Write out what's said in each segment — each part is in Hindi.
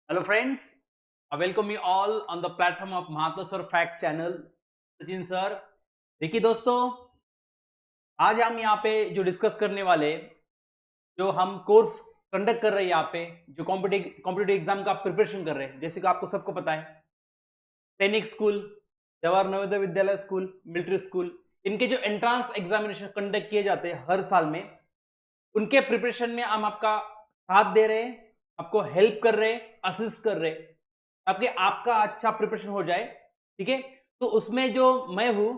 Hello friends, I welcome you all on the platform of Mahatasar Fact Channel. Sachin sir, देखिए दोस्तों, आज हम यहाँ पे जो डिस्कस करने वाले, जो हम कोर्स कंडक्ट कर रहे हैं यहाँ पे, जो कॉम्पिटिटिव एग्जाम का प्रिपरेशन कर रहे हैं, जैसे कि आपको सबको पता है, सैनिक school, Jawahar Navodaya Vidyalaya school, military school, इनके जो एंट्रांस एग्जामिनेशन कंडक्ट किए जाते हैं हर साल में, उनके प्रिपरेशन में हम आपका साथ दे रहे हैं, आपको हेल्प कर रहे हैं, असिस्ट कर रहे हैं, ताकि आपका अच्छा प्रिपरेशन हो जाए। ठीक है, तो उसमें जो मैं हूं,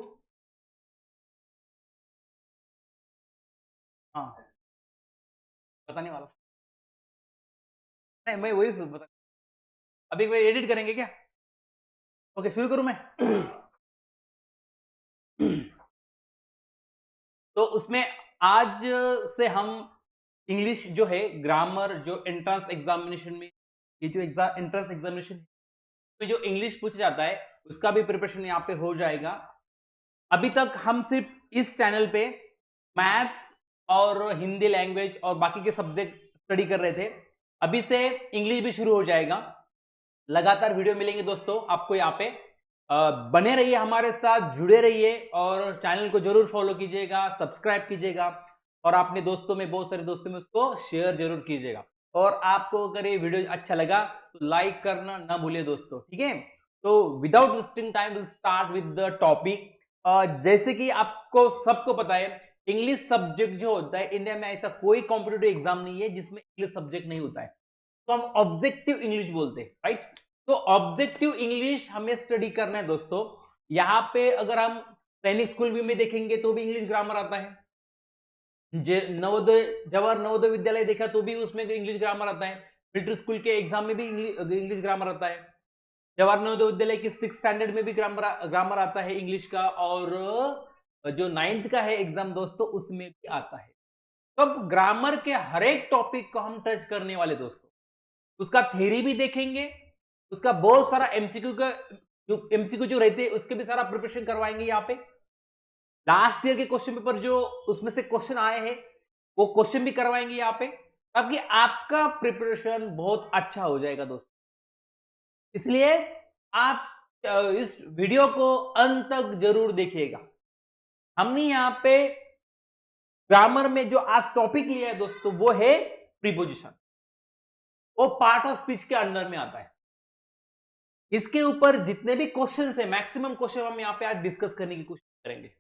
हाँ, बताने वाला, नहीं मैं वही बता, अभी वही एडिट करेंगे क्या? ओके, शुरू करूं मैं? तो उसमें आज से हम इंग्लिश जो है, ग्रामर, जो एंट्रेंस एग्जामिनेशन में, ये जो एग्जाम एंट्रेंस एग्जामिनेशन में जो इंग्लिश पूछा जाता है, उसका भी प्रिपरेशन यहाँ पे हो जाएगा। अभी तक हम सिर्फ इस चैनल पे मैथ्स और हिंदी लैंग्वेज और बाकी के सब्जेक्ट स्टडी कर रहे थे। अभी से इंग्लिश भी शुरू हो जाएगा। लगातार वीडियो मिलेंगे दोस्तों आपको यहाँ पे। बने रहिए हमारे साथ, जुड़े रहिए और चैनल को जरूर फॉलो कीजिएगा, सब्सक्राइब कीजिएगा और अपने दोस्तों में, बहुत सारे दोस्तों में उसको शेयर जरूर कीजिएगा। और आपको अगर ये वीडियो अच्छा लगा तो लाइक करना ना भूलिए दोस्तों, ठीक है? तो without wasting time will start with the topic. जैसे कि आपको सबको पता है, इंग्लिश सब्जेक्ट जो होता है, इंडिया में ऐसा कोई कॉम्पिटेटिव एग्जाम नहीं है जिसमें इंग्लिश सब्जेक्ट नहीं होता है। तो हम ऑब्जेक्टिव इंग्लिश बोलते हैं, राइट? तो ऑब्जेक्टिव इंग्लिश हमें स्टडी करना है दोस्तों। यहाँ पे अगर हम सैनिक स्कूल भी में देखेंगे तो भी इंग्लिश ग्रामर आता है। नवोदय, जवाहर नवोदय विद्यालय देखा तो भी उसमें इंग्लिश ग्रामर आता है। मिलिट्री स्कूल के एग्जाम में भी इंग्लिश ग्रामर आता है। जवाहर नवोदय विद्यालय की 6th स्टैंडर्ड में भी ग्रामर आता है इंग्लिश का, और जो 9th का है एग्जाम दोस्तों, उसमें भी आता है। तो अब ग्रामर के हर एक टॉपिक को हम टच करने वाले दोस्तों, उसका थ्योरी भी देखेंगे, उसका बहुत सारा एमसीक्यू का, जो एमसीक्यू जो रहते हैं उसके भी सारा प्रिपरेशन करवाएंगे यहाँ पे। लास्ट ईयर के क्वेश्चन पेपर जो उसमें से क्वेश्चन आए हैं, वो क्वेश्चन भी करवाएंगे यहाँ पे, ताकि आपका प्रिपरेशन बहुत अच्छा हो जाएगा दोस्तों। इसलिए आप इस वीडियो को अंत तक जरूर देखिएगा। हमने यहाँ पे ग्रामर में जो आज टॉपिक लिया है दोस्तों, वो है प्रीपोजिशन। वो पार्ट ऑफ स्पीच के अंडर में आता है। इसके ऊपर जितने भी क्वेश्चन है, मैक्सिमम क्वेश्चन हम यहाँ पे आज डिस्कस करने की कोशिश करेंगे,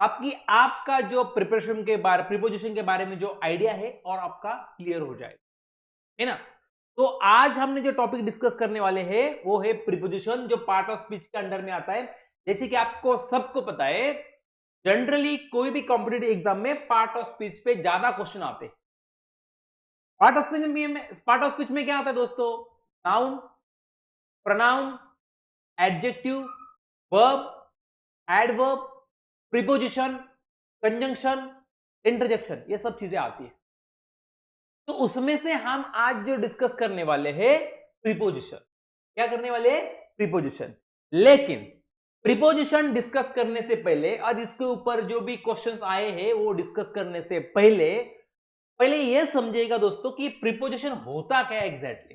आपकी आपका जो प्रिपरेशन के बारे, प्रीपोजिशन के बारे में जो आइडिया है और आपका क्लियर हो जाए, है ना? तो आज हमने जो टॉपिक डिस्कस करने वाले हैं वो है प्रीपोजिशन, जो पार्ट ऑफ स्पीच के अंडर में आता है। जैसे कि आपको सबको पता है, जनरली कोई भी कॉम्पिटिटिव एग्जाम में पार्ट ऑफ स्पीच पे ज्यादा क्वेश्चन आते हैं। पार्ट ऑफ स्पीच में क्या आता है दोस्तों? Noun, pronoun, adjective, verb, adverb, preposition, conjunction, interjection, ये सब चीजें आती है। तो उसमें से हम आज जो डिस्कस करने वाले हैं, प्रीपोजिशन। क्या करने वाले हैं? प्रीपोजिशन। लेकिन प्रीपोजिशन डिस्कस करने से पहले, आज इसके ऊपर जो भी क्वेश्चंस आए हैं वो डिस्कस करने से पहले पहले ये समझिएगा दोस्तों कि प्रीपोजिशन होता क्या है एग्जैक्टली।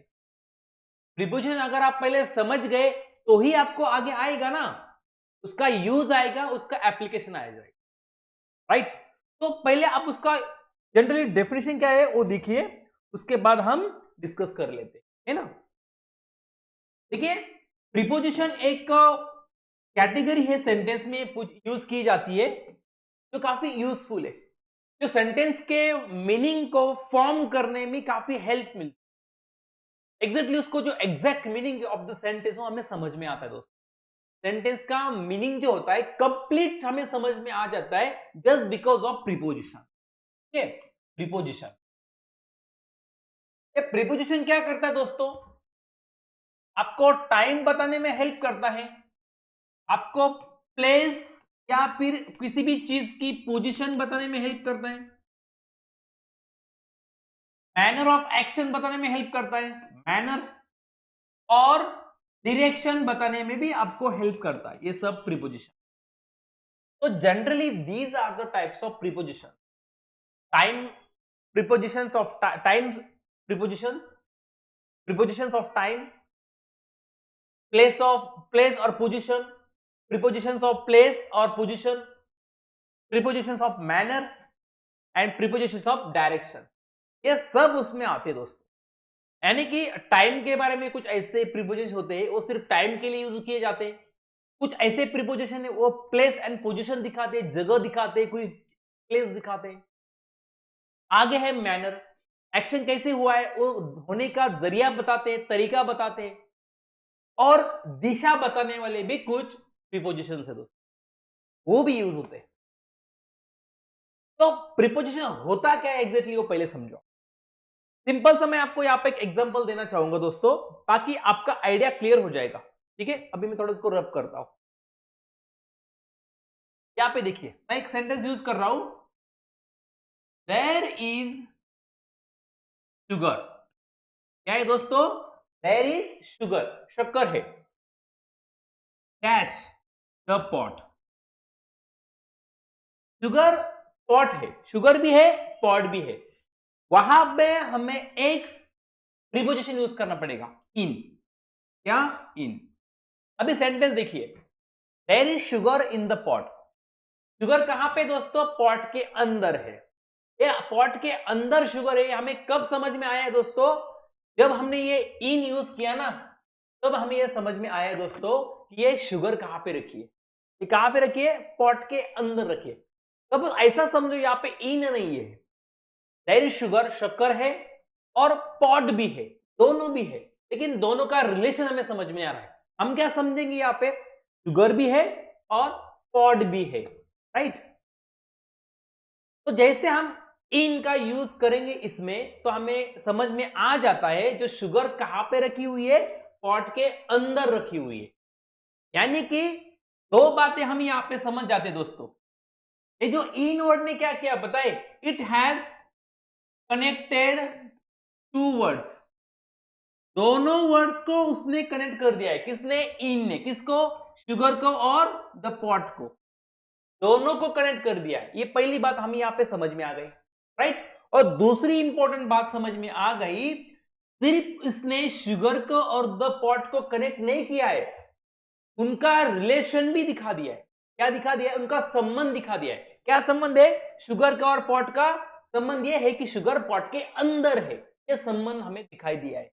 प्रीपोजिशन अगर आप पहले समझ गए तो ही आपको आगे आएगा ना, उसका यूज आएगा, उसका एप्लीकेशन आ जाएगा, राइट? तो पहले आप उसका जनरली डेफिनेशन क्या है वो देखिए, उसके बाद हम डिस्कस कर लेते हैं, है ना? देखिए, प्रीपोजिशन एक कैटेगरी है, सेंटेंस में यूज की जाती है, जो काफी यूजफुल है, जो सेंटेंस के मीनिंग को फॉर्म करने में काफी हेल्प मिलती है। एग्जैक्टली उसको जो exact meaning of the sentence हमें समझ में आता है दोस्तों। सेंटेंस का मीनिंग जो होता है कंप्लीट हमें समझ में आ जाता है जस्ट बिकॉज ऑफ प्रीपोजिशन। ठीक है? प्रीपोजिशन, ये प्रीपोजिशन क्या करता है दोस्तों? आपको टाइम बताने में हेल्प करता है, आपको प्लेस या फिर किसी भी चीज की पोजीशन बताने में हेल्प करता है, मैनर ऑफ एक्शन बताने में हेल्प करता है, मैनर और डायरेक्शन बताने में भी आपको हेल्प करता है, ये सब प्रीपोजिशन। तो generally these are the types of preposition. Time prepositions of time prepositions, prepositions of time, place और पोजीशन, प्रीपोजिशंस ऑफ प्लेस और position, prepositions of manner and prepositions of direction, ये सब उसमें आते हैं दोस्तों। यानी कि टाइम के बारे में कुछ ऐसे प्रीपोजिशन होते हैं वो सिर्फ टाइम के लिए यूज किए जाते हैं, कुछ ऐसे प्रीपोजिशन है वो प्लेस एंड पोजीशन दिखाते हैं, जगह दिखाते हैं, कोई प्लेस दिखाते हैं। आगे है मैनर, एक्शन कैसे हुआ है वो होने का जरिया बताते हैं, तरीका बताते हैं। और दिशा बताने वाले भी कुछ प्रीपोजिशन है दोस्तों, वो भी यूज होते हैं। तो प्रीपोजिशन होता क्या है एग्जैक्टली वो पहले समझो। सिंपल सा मैं आपको यहाँ पे एक एग्जांपल देना चाहूंगा दोस्तों, ताकि आपका आइडिया क्लियर हो जाएगा। ठीक है, अभी मैं थोड़ा इसको रब करता हूं। यहाँ पे देखिए मैं एक सेंटेंस यूज कर रहा हूं, देयर इज शुगर। क्या है दोस्तों? देयर इज शुगर, शक्कर है। Dash the pot, sugar pot है, शुगर भी है पॉट भी है। वहां पे हमें एक प्रीपोजिशन यूज करना पड़ेगा, इन। क्या? इन। अभी सेंटेंस देखिए, there is sugar in the pot. Sugar कहां पे दोस्तों? पॉट के अंदर है। ये पॉट के अंदर शुगर है, हमें कब समझ में आया है दोस्तों? जब हमने ये इन यूज किया ना, तब हमें ये समझ में आया है दोस्तों कि ये शुगर कहां पे रखी है। ये कहां पे रखी है? पॉट के अंदर रखी है। तब ऐसा समझो यहाँ पे इन नहीं है, देयर इज शुगर, शक्कर है और पॉट भी है, दोनों भी है। लेकिन दोनों का रिलेशन हमें समझ में आ रहा है। हम क्या समझेंगे यहाँ पे? शुगर भी है और पॉट भी है, राइट। तो जैसे हम इन का यूज करेंगे इसमें, तो हमें समझ में आ जाता है जो शुगर कहां पे रखी हुई है? पॉट के अंदर रखी हुई है। यानी कि दो बातें हम यहां पे समझ जाते हैं दोस्तों। ये जो इन वर्ड ने क्या किया बताए? It has connected two words, दोनों वर्ड्स को उसने कनेक्ट कर दिया है। किसने? इन ने। किसको? शुगर को और द पॉट को, दोनों को कनेक्ट कर दिया है। ये पहली बात हम यहां पे समझ में आ गई, राइट। और दूसरी इंपॉर्टेंट बात समझ में आ गई, सिर्फ इसने शुगर को और द पॉट को कनेक्ट नहीं किया है, उनका रिलेशन भी दिखा दिया है। क्या दिखा दिया है? उनका संबंध दिखा दिया है। क्या संबंध है? शुगर का और पॉट का संबंध यह है कि शुगर पॉट के अंदर है। यह संबंध हमें दिखाई दिया है।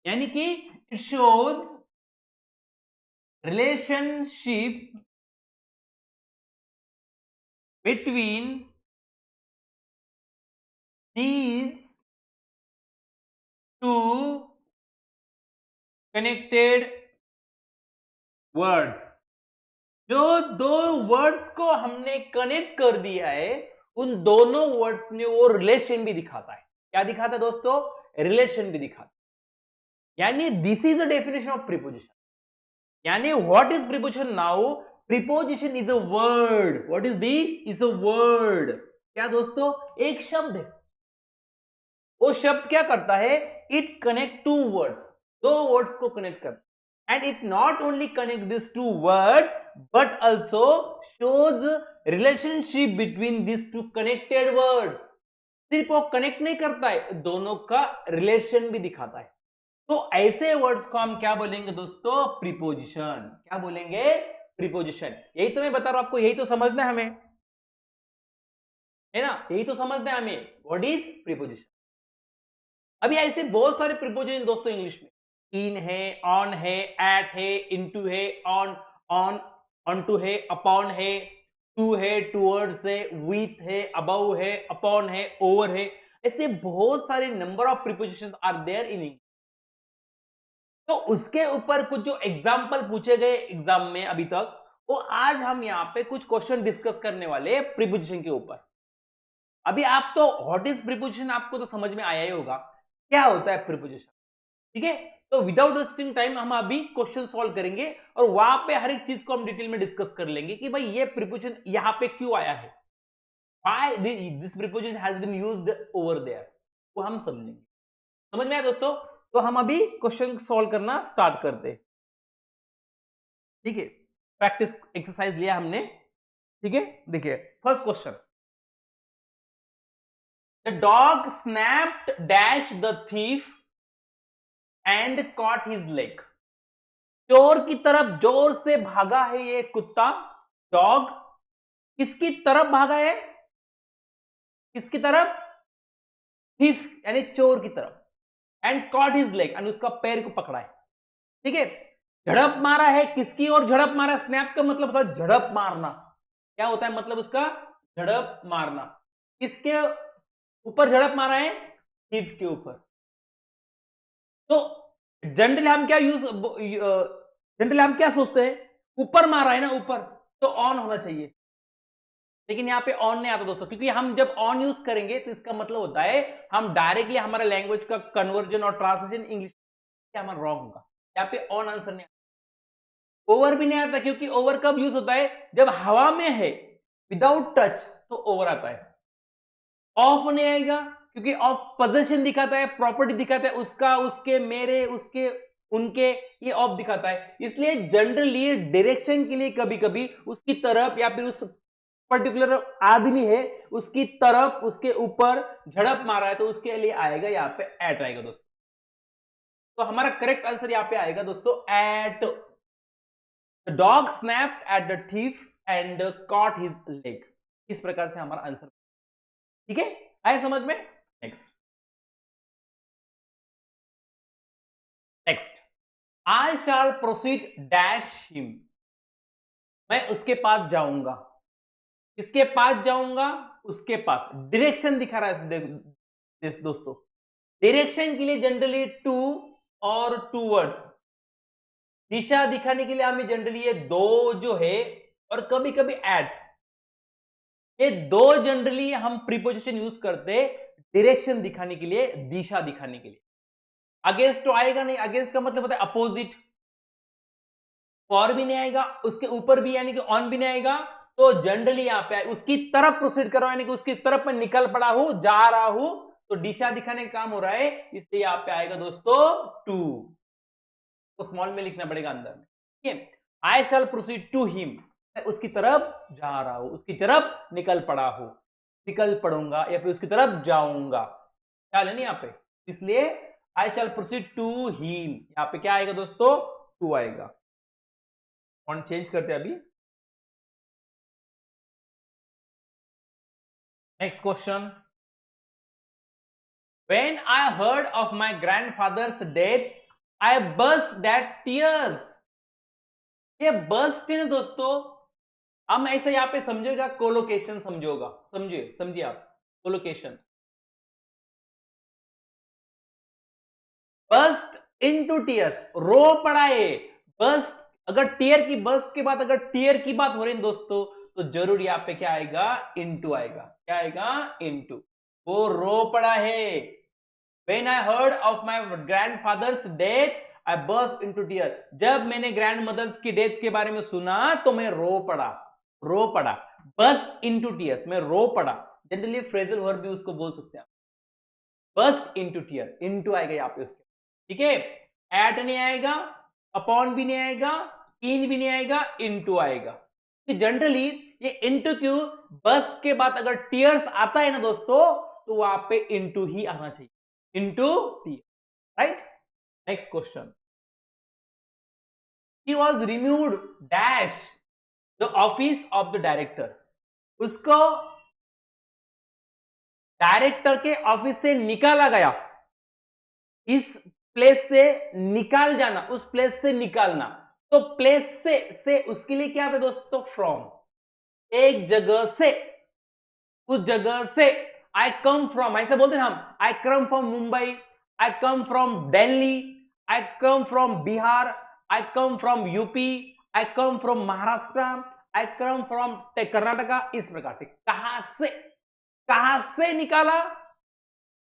यानी कि it shows relationship between these two connected words। जो दो वर्ड्स को हमने कनेक्ट कर दिया है, उन दोनों वर्ड्स में वो रिलेशन भी दिखाता है। क्या दिखाता है दोस्तों? रिलेशन भी दिखाता है। यानी this is the definition of preposition. यानी what is preposition now? Preposition is a word. What is this? Is a word. क्या दोस्तों? एक शब्द है। वो शब्द क्या करता है? इट कनेक्ट टू वर्ड्स, दो वर्ड्स को कनेक्ट करता है। And it not only connect this two word but also shows relationship between this two connected words. सिर्फ वो कनेक्ट नहीं करता है, दोनों का रिलेशन भी दिखाता है। तो ऐसे वर्ड्स को हम क्या बोलेंगे दोस्तों? प्रीपोजिशन। क्या बोलेंगे? प्रीपोजिशन। यही तो मैं बता रहा हूं आपको, यही तो समझना है हमें, है ना? यही तो समझना है हमें, व्हाट इज प्रीपोजिशन। अभी ऐसे बहुत सारे प्रीपोजिशन दोस्तों इंग्लिश में, इन है, ऑन है, एट है, इनटू है, ऑन ऑनटू है, अपॉन है, टू है, टूवर्ड्स है, विथ है, अबव है, अपॉन है, ओवर है। ऐसे बहुत सारे number of preposition are there in English. तो उसके ऊपर कुछ जो एग्जाम्पल पूछे गए एग्जाम में अभी तक, वो आज हम यहाँ पे कुछ क्वेश्चन डिस्कस करने वाले हैं प्रीपोजिशन के ऊपर। अभी आप तो व्हाट इज प्रीपोजिशन आपको तो समझ में आया ही होगा, क्या होता है प्रीपोजिशन। ठीक है, तो विदाउट वेस्टिंग टाइम हम अभी क्वेश्चन सॉल्व करेंगे और वहां पे हर एक चीज को हम डिटेल में डिस्कस कर लेंगे कि भाई ये प्रीपोजिशन यहाँ पे क्यों आया है, why this preposition has been used over there, वो हम समझेंगे। समझ में आया दोस्तों? तो हम अभी क्वेश्चन सॉल्व करना स्टार्ट करते हैं। ठीक है, प्रैक्टिस एक्सरसाइज लिया हमने। ठीक है, देखिए first question, the dog snapped dash the thief and caught his leg. चोर की तरफ जोर से भागा है ये कुत्ता, डॉग। किसकी तरफ भागा है? किसकी तरफ? थिफ यानी चोर की तरफ। And caught his leg, and उसका पैर को पकड़ा है। ठीक है, झड़प मारा है। किसकी ओर झड़प मारा? स्नैप का मतलब होता है झड़प मारना। क्या होता है मतलब उसका? झड़प मारना। किसके ऊपर झड़प मारा है? थिफ के ऊपर। तो जनरली हम क्या जनरली हम क्या सोचते हैं? ऊपर मारा है ना, ऊपर, तो ऑन होना चाहिए। लेकिन यहाँ पे ऑन नहीं आता दोस्तों, क्योंकि हम जब ऑन यूज करेंगे तो इसका मतलब होता है हम डायरेक्टली हमारे लैंग्वेज का कन्वर्जन और ट्रांसलेशन इंग्लिश हमारा रॉन्ग होगा। यहाँ पे ऑन आंसर नहीं आता। ओवर भी नहीं आता, क्योंकि ओवर कब यूज होता है? जब हवा में है विदाउट टच, तो ओवर आता है। ऑफ नहीं आएगा, क्योंकि ऑफ पोजीशन दिखाता है, प्रॉपर्टी दिखाता है, उसका, उसके, मेरे, उसके, उनके, ये ऑफ दिखाता है। इसलिए जनरली डायरेक्शन के लिए कभी कभी उसकी तरफ या फिर उस पर्टिकुलर आदमी है उसकी तरफ, उसके ऊपर झड़प मारा है, तो उसके लिए आएगा यहाँ पे एट आएगा दोस्तों। तो हमारा करेक्ट आंसर यहाँ पे आएगा दोस्तों at. The dog snapped at the thief and caught his leg। इस प्रकार से हमारा आंसर। ठीक है, आए समझ में? नेक्स्ट नेक्स्ट, आई शैल प्रोसीड डैश हिम। मैं उसके पास जाऊंगा। किसके पास जाऊंगा? उसके पास। डायरेक्शन दिखा रहा है दोस्तों। डायरेक्शन के लिए जनरली टू और टूवर्ड्स, दिशा दिखाने के लिए हमें जनरली ये दो जो है, और कभी कभी एट, ये दो जनरली हम प्रीपोजिशन यूज करते डायरेक्शन दिखाने के लिए, दिशा दिखाने के लिए। अगेंस्ट तो आएगा नहीं, अगेंस्ट का मतलब होता है अपोजिट। और भी नहीं आएगा, उसके ऊपर भी यानी कि ऑन भी नहीं आएगा। तो जनरली यहां पे उसकी तरफ प्रोसीड करो, यानी कि उसकी तरफ मैं निकल पड़ा हूं, जा रहा हूं, तो दिशा दिखाने का काम हो रहा है, इसलिए यहां पे आएगा दोस्तों टू। तो स्मॉल में लिखना पड़ेगा अंदर में। ठीक है, आई शैल प्रोसीड टू हिम, मैं उसकी तरफ जा रहा हूं, उसकी तरफ निकल पड़ा हूं, निकल पड़ूंगा या फिर उसकी तरफ जाऊंगा। ख्याल है नहीं यहाँ पे? इसलिए आई शैल प्रोसीड टू हिम, यहाँ पे क्या आएगा दोस्तों? टू आएगा। फॉन्ट चेंज करते हैं अभी। Next question, when I heard of my grandfather's death, I burst at tears। ये burst है ना दोस्तों, हम ऐसे यहाँ पे समझेगा कोलोकेशन, समझोगा, समझिए समझिए आप कोलोकेशन। बर्स्ट इनटू टीयर्स, रो पड़ा है। बर्स्ट, अगर टीयर की, बर्स्ट के बाद अगर टीयर की बात हो रही है दोस्तों, तो जरूर यहाँ पे क्या आएगा? इनटू आएगा। क्या आएगा? इनटू। वो रो पड़ा है। When I heard of my grandfather's death, I burst into tears। जब मैंने ग्रैंड मदर्स की डेथ के बारे में सुना तो मैं रो पड़ा, रो पड़ा। burst into tears, मैं रो पड़ा। जनरली फ्रेजल वर्ब भी उसको बोल सकते हैं। burst into tears, into आएगा यहाँ पे उसके। ठीक है, एट नहीं आएगा, अपॉन भी नहीं आएगा, इन भी नहीं आएगा, इनटू आएगा। तो जनरली ये इनटू क्यों? बस के बाद अगर टीयर्स आता है ना दोस्तों, तो वहां पे इनटू ही आना चाहिए, into tear. Right, next question, he was removed dash the office of the director. उसको डायरेक्टर के ऑफिस से निकाला गया। इस प्लेस से निकाल जाना, उस प्लेस से निकालना। तो प्लेस से उसके लिए क्या था दोस्तों? फ्रॉम। एक जगह से, उस जगह से। आई कम फ्रॉम, ऐसे बोलते हैं हम, I come from Mumbai, I come from Delhi, I come from Bihar, I come from UP, I come from Maharashtra, I come from Karnataka. इस प्रकार से कहां से निकाला?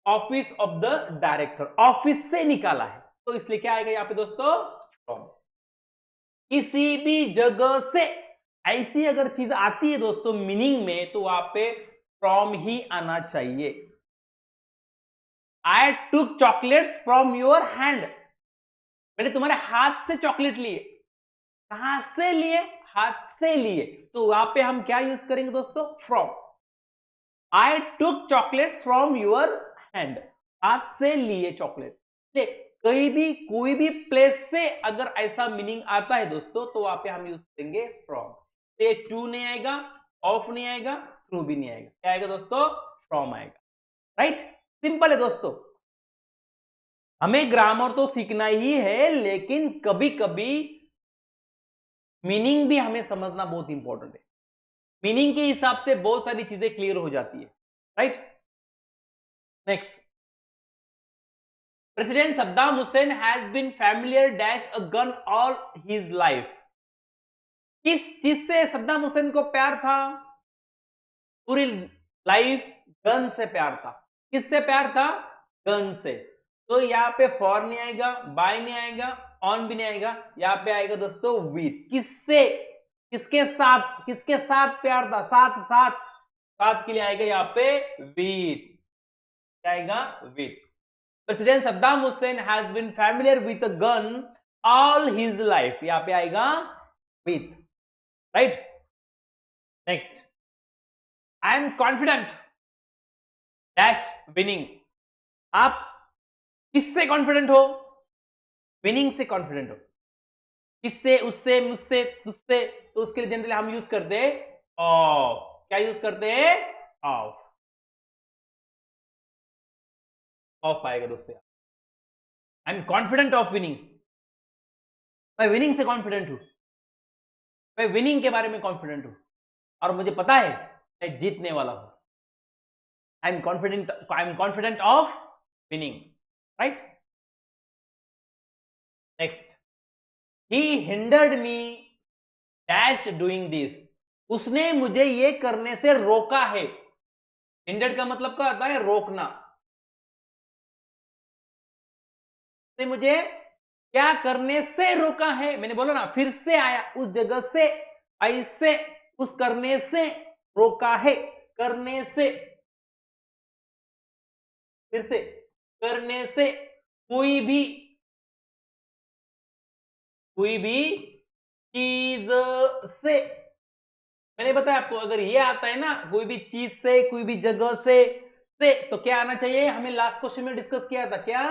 Office of the director, office से निकाला है, तो इसलिए क्या आएगा यहां पे दोस्तों? फ्रॉम। किसी भी जगह से, ऐसी अगर चीज आती है दोस्तों मीनिंग में, तो वहां पे फ्रॉम ही आना चाहिए। आई टुक चॉकलेट्स फ्रॉम योर हैंड, मैंने तुम्हारे हाथ से चॉकलेट लिए। कहां से लिए? हाथ से लिए, तो वहां पे हम क्या यूज करेंगे दोस्तों? From. I took chocolates from your hand, हाथ से लिए चॉकलेट। कहीं भी कोई भी प्लेस से अगर ऐसा मीनिंग आता है दोस्तों तो वहां पे हम यूज करेंगे फ्रॉम। ये टू नहीं आएगा, ऑफ नहीं आएगा, थ्रू भी नहीं आएगा, क्या आएगा दोस्तों? फ्रॉम आएगा। राइट, सिंपल है दोस्तों। हमें ग्रामर तो सीखना ही है, लेकिन कभी कभी मीनिंग भी हमें समझना बहुत इंपॉर्टेंट है। मीनिंग के हिसाब से बहुत सारी चीजें क्लियर हो जाती है। Right, next, president Saddam Hussein has been familiar dash a gun all his life. किस चीज से सद्दाम हुसैन को प्यार था? पूरी लाइफ गन से प्यार था। किससे प्यार था? गन से। तो यहाँ पे फॉर नहीं आएगा, बाय नहीं आएगा, ऑन भी नहीं आएगा, यहाँ पे आएगा दोस्तों विथ। किससे? किसके साथ? किसके साथ प्यार था? साथ साथ साथ के लिए आएगा यहाँ पे विथ। क्या आएगा? With. President Saddam Hussein has been familiar with a gun all his life, यहाँ पे आएगा with. Right, next, I am confident dash winning. आप किससे कॉन्फिडेंट हो? विनिंग से कॉन्फिडेंट हो। किससे? उससे, मुझसे, तुझसे। तो उसके लिए जनरली हम यूज करते हैं ऑफ। क्या यूज करते हैं? ऑफ। ऑफ आएगा दोस्तों। आई एम कॉन्फिडेंट ऑफ विनिंग। मैं विनिंग से कॉन्फिडेंट हूं, मैं विनिंग के बारे में कॉन्फिडेंट हूं, और मुझे पता है मैं जीतने वाला हूं। आई am confident of winning. Right, next, he hindered me dash doing this. उसने मुझे ये करने से रोका है। हिंडर्ड का मतलब क्या होता है? रोकना। उसने मुझे क्या करने से रोका है? मैंने बोला ना, फिर से आया उस जगह से, ऐसे, उस करने से रोका है। करने से, फिर से, करने से, कोई भी चीज से। मैंने बताया आपको, अगर ये आता है ना, कोई भी चीज से, कोई भी जगह से तो क्या आना चाहिए? हमें लास्ट क्वेश्चन में डिस्कस किया था, क्या?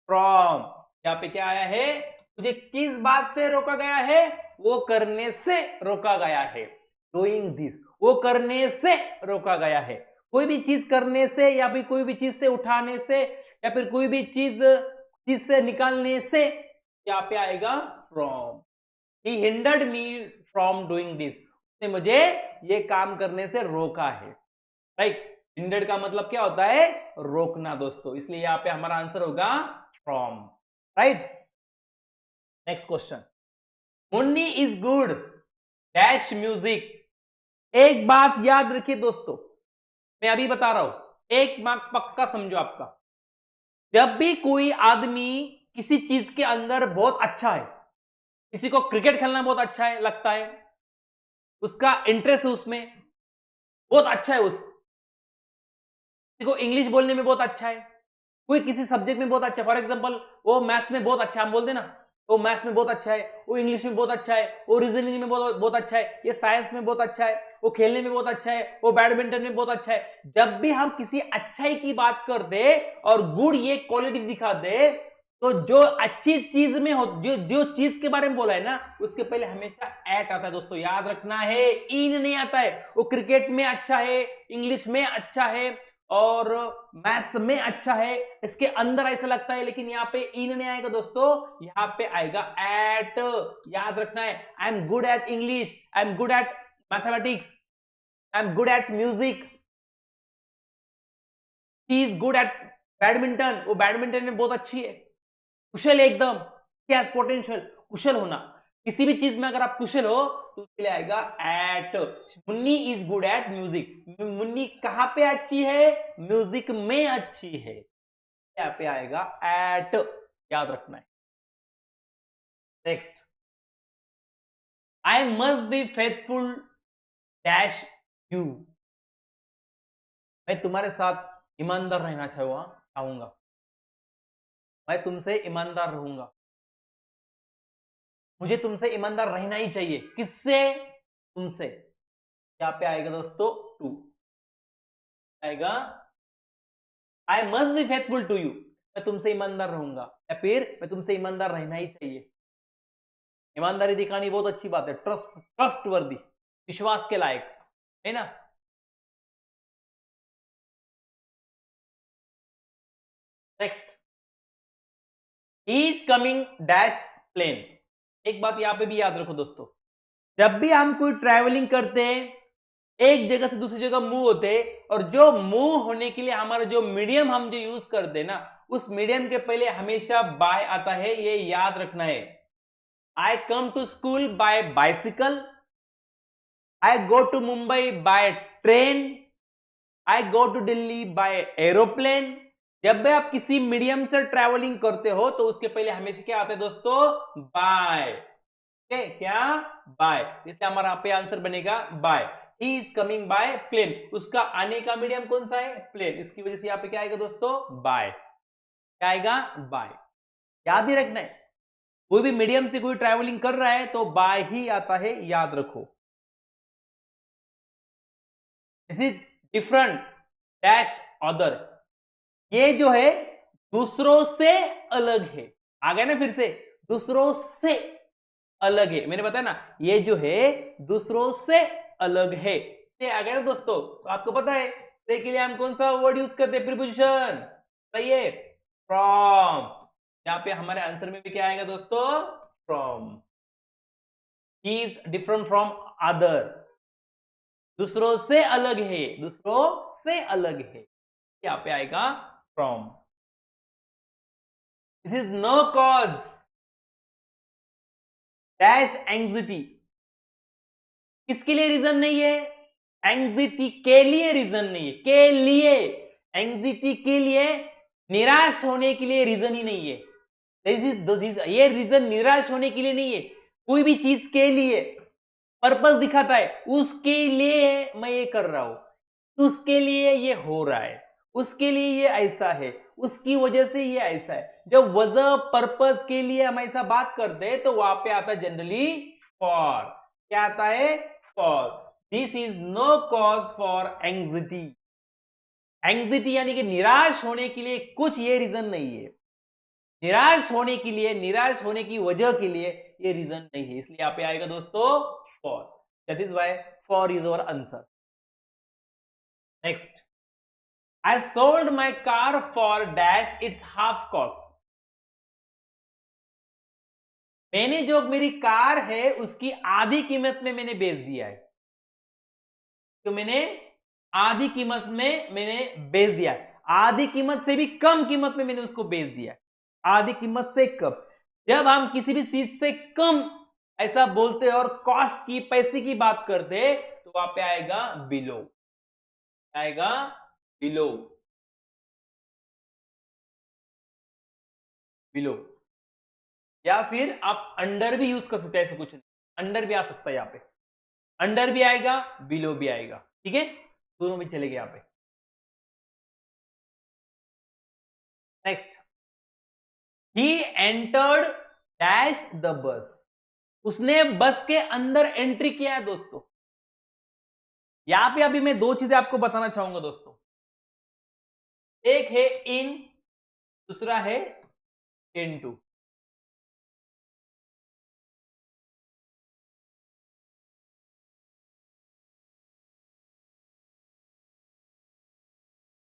फ्रॉम। यहाँ पे क्या आया है? मुझे किस बात से रोका गया है? वो करने से रोका गया है। डूइंग दिस, वो करने से रोका गया है। कोई भी चीज करने से, या फिर कोई भी चीज से उठाने से, या फिर कोई भी चीज चीज से निकालने से, यहाँ पे आएगा from. He hindered me from doing this. उसने मुझे ये काम करने से रोका है। राइट, हिंडर्ड का मतलब क्या होता है? रोकना दोस्तों, इसलिए यहाँ पे हमारा आंसर होगा from. Right, next question, Munni is good dash music. एक बात याद रखिए दोस्तों, मैं अभी बता रहा हूं, एक बात पक्का समझो आपका। जब भी कोई आदमी किसी चीज के अंदर बहुत अच्छा है, किसी को क्रिकेट खेलना बहुत अच्छा है लगता है, उसका इंटरेस्ट है उसमें, बहुत अच्छा है, किसी को इंग्लिश बोलने में बहुत अच्छा है, कोई किसी सब्जेक्ट में बहुत अच्छा है, फॉर एग्जांपल वो मैथ्स में बहुत अच्छा है, हम बोलते ना, वो मैथ्स में बहुत अच्छा है, वो इंग्लिश में बहुत अच्छा है, वो रीजनिंग में बहुत बहुत अच्छा है, ये साइंस में बहुत अच्छा है, वो खेलने में बहुत अच्छा है, वो बैडमिंटन में बहुत अच्छा है। जब भी हम किसी अच्छाई की बात कर दे और गुड ये क्वालिटी दिखा दे, तो जो अच्छी चीज में हो, जो जो चीज के बारे में बोला है ना, उसके पहले हमेशा एट आता है दोस्तों, याद रखना है, इन नहीं आता है। वो क्रिकेट में अच्छा है, इंग्लिश में अच्छा है, और मैथ्स में अच्छा है, इसके अंदर ऐसा लगता है, लेकिन यहाँ पे इन नहीं आएगा दोस्तों, यहाँ पे आएगा एट। याद रखना है, I am good at English, I am good at mathematics, I am good at music, she is good eight badminton, वो बैडमिंटन में बहुत अच्छी है, कुशल एकदम, क्या पोटेंशियल, कुशल होना। किसी भी चीज में अगर आप कुशल हो तो उसके लिए आएगा at. Munni is good at music, Munni कहां पे अच्छी है? म्यूजिक में अच्छी है, यहाँ पे आएगा एट, याद रखना है। Next, I must be faithful dash you. मैं तुम्हारे साथ ईमानदार रहना चाहूंगा, मैं तुमसे ईमानदार रहूंगा, मुझे तुमसे ईमानदार रहना ही चाहिए। किससे? तुमसे। यहाँ पे आएगा दोस्तों टू, आएगा I must be faithful to you. मैं तुमसे ईमानदार रहूंगा, या फिर मैं तुमसे ईमानदार रहना ही चाहिए। ईमानदारी दिखानी बहुत अच्छी बात है, ट्रस्टवर्दी, विश्वास के लायक, है ना। Next, he is coming dash plane. एक बात यहां पे भी याद रखो दोस्तों, जब भी हम कोई ट्रैवलिंग करते हैं, एक जगह से दूसरी जगह मूव होते हैं, और जो मूव होने के लिए हमारा जो मीडियम हम जो यूज करते हैं ना, उस मीडियम के पहले हमेशा बाय आता है, ये याद रखना है। I come to school by bicycle, I go to Mumbai by train, I go to Delhi by aeroplane. जब भी आप किसी मीडियम से ट्रैवलिंग करते हो तो उसके पहले हमेशा क्या आता है दोस्तों, बाय। क्या, बाय। इसलिए हमारा यहाँ पे आंसर बनेगा by. He is coming by plane, उसका आने का मीडियम कौन सा है, प्लेन, इसकी वजह से यहाँ पे क्या आएगा दोस्तों, बाय। क्या आएगा, बाय। याद ही रखना है, कोई भी मीडियम से कोई ट्रैवलिंग कर रहा है तो बाय ही आता है, याद रखो। This is different dash other, ये जो है दूसरों से अलग है। आ गया ना, फिर से दूसरों से अलग है, मैंने बताया ना, ये जो है दूसरों से अलग है। से आ गया ना दोस्तों, तो आपको पता है से के लिए हम कौन सा वर्ड यूज करते हैं, प्रीपोजिशन, सही है, फ्रॉम। यहां पे हमारे आंसर में भी क्या आएगा दोस्तों, from. He is different from other, दूसरों से अलग है, दूसरों से अलग है, यहां पे आएगा from. This is no cause dash anxiety, किसके लिए रीजन नहीं है, एंग्जाइटी के लिए रीजन नहीं है, के लिए, एंग्जाइटी के लिए, निराश होने के लिए रीजन ही नहीं है। ये रीजन निराश होने के लिए नहीं है, कोई भी चीज के लिए पर्पस दिखाता है, उसके लिए मैं ये कर रहा हूं, उसके लिए ये हो रहा है, उसके लिए ये ऐसा है, उसकी वजह से ये ऐसा है। जब वजह पर्पस के लिए हम ऐसा बात करते हैं तो वहां पे आता है जनरली फॉर। क्या आता है, for. This is no cause for anxiety. Anxiety यानी कि निराश होने के लिए कुछ ये रीजन नहीं है, निराश होने के लिए, निराश होने की वजह के लिए ये रीजन नहीं है, इसलिए यहाँ पे आएगा दोस्तों for. That is why for is our answer. Next, I sold my car for dash its half cost. मैंने जो मेरी कार है उसकी आधी कीमत में मैंने बेच दिया है, तो मैंने आधी कीमत में मैंने बेच दिया है, आधी कीमत से भी कम कीमत में मैंने उसको बेच दिया है। आधी कीमत से कम, जब हम किसी भी चीज से कम ऐसा बोलते हैं और कॉस्ट की, पैसे की बात करते हैं, तो वहां पे आएगा बिलो, आएगा बिलो, बिलो। या फिर आप अंडर भी यूज कर सकते हैं, ऐसा कुछ नहीं, अंडर भी आ सकता है, यहाँ पे अंडर भी आएगा, बिलो भी आएगा, ठीक है, दोनों में चलेगा यहाँ पे। Next, he entered dash the bus, उसने बस के अंदर एंट्री किया है दोस्तों। यहां पे अभी मैं दो चीजें आपको बताना चाहूंगा दोस्तों, एक है इन, दूसरा है इनटू।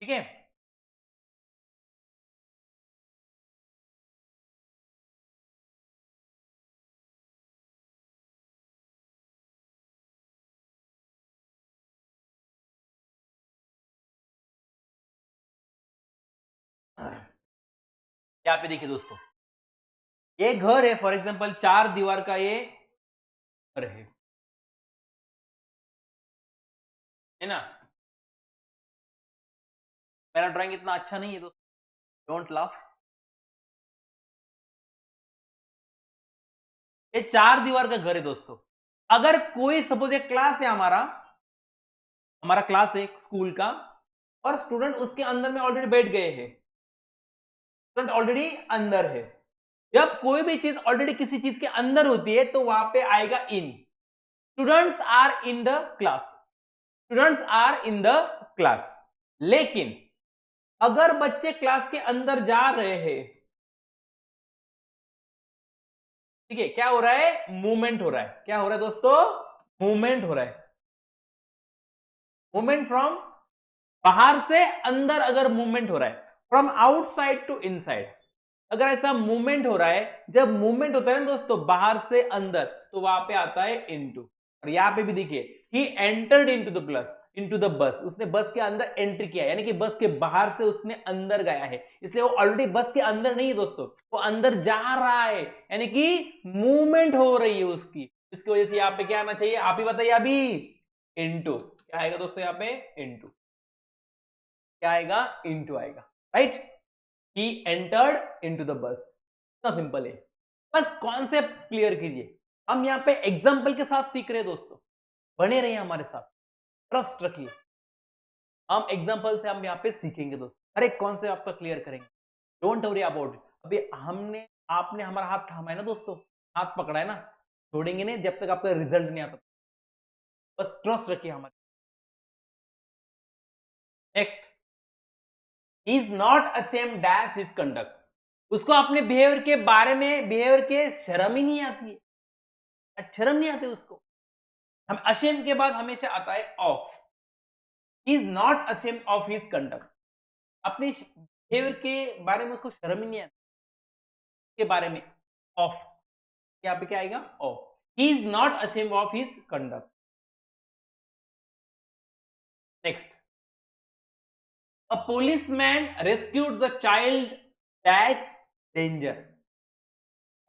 ठीक है, यहाँ पे देखिए दोस्तों, ये घर है, फॉर एग्जांपल 4 दीवार का ये घर है ना। मेरा ड्राइंग इतना अच्छा नहीं है दोस्तों, डोंट लाफ। ये 4 दीवार का घर है दोस्तों। अगर कोई सपोज एक क्लास है, हमारा हमारा क्लास है स्कूल का, और स्टूडेंट उसके अंदर में ऑलरेडी बैठ गए हैं, स्टूडेंट ऑलरेडी अंदर है। जब कोई भी चीज ऑलरेडी किसी चीज के अंदर होती है तो वहां पे आएगा in. Students are in the class, students are in the class. लेकिन अगर बच्चे क्लास के अंदर जा रहे हैं, ठीक है, क्या हो रहा है, मूवमेंट हो रहा है। क्या हो रहा है दोस्तों, मूवमेंट हो रहा है। मूवमेंट फ्रॉम बाहर से अंदर अगर मूवमेंट हो रहा है, फ्रॉम आउटसाइड टू इनसाइड, अगर ऐसा मूवमेंट हो रहा है, जब मूवमेंट होता है ना दोस्तों बाहर से अंदर, तो वहां पे आता है इनटू। और यहां पे भी देखिए, he entered into the bus, उसने बस के अंदर एंट्री किया, यानी कि बस के बाहर से उसने अंदर गया है, इसलिए वो ऑलरेडी बस के अंदर नहीं है दोस्तों, वो अंदर जा रहा है, यानी कि मूवमेंट हो रही है उसकी। इसकी वजह से यहाँ पे क्या आना चाहिए, आप ही बताइए अभी, इनटू। क्या आएगा दोस्तों यहाँ पे, इनटू। क्या आएगा, इनटू आएगा, right. He entered into the bus। इतना सिंपल है, बस कॉन्सेप्ट क्लियर कीजिए। हम यहाँ पे एग्जाम्पल के साथ सीख रहे हैं दोस्तों, बने रहिए हमारे साथ, ट्रस्ट रखिए। हम एग्जाम्पल से हम यहाँ पे सीखेंगे दोस्तों, हर एक कॉन्सेप्ट आपका क्लियर करेंगे। Don't worry about it. अभी आपने हमारा हाथ थामा है ना दोस्तों, हाथ पकड़ा है ना, छोड़ेंगे नहीं जब तक आपका रिजल्ट नहीं आता। बस ट्रस्ट रखिए हमारे। नेक्स्ट, इज नॉट असेम डैश इज कंडक्ट। उसको अपने बिहेवियर के बारे में, बिहेवियर के शर्म ही नहीं आती है, शर्म नहीं आती उसको। हम अशेम के बाद हमेशा आता है of. Is not ashamed of his conduct, अपने बिहेवियर के बारे में उसको शर्म ही नहीं आती के बारे में, ऑफ। यहाँ पे क्या आएगा, of. He is not ashamed of his conduct. Next, a policeman rescued the child dash danger.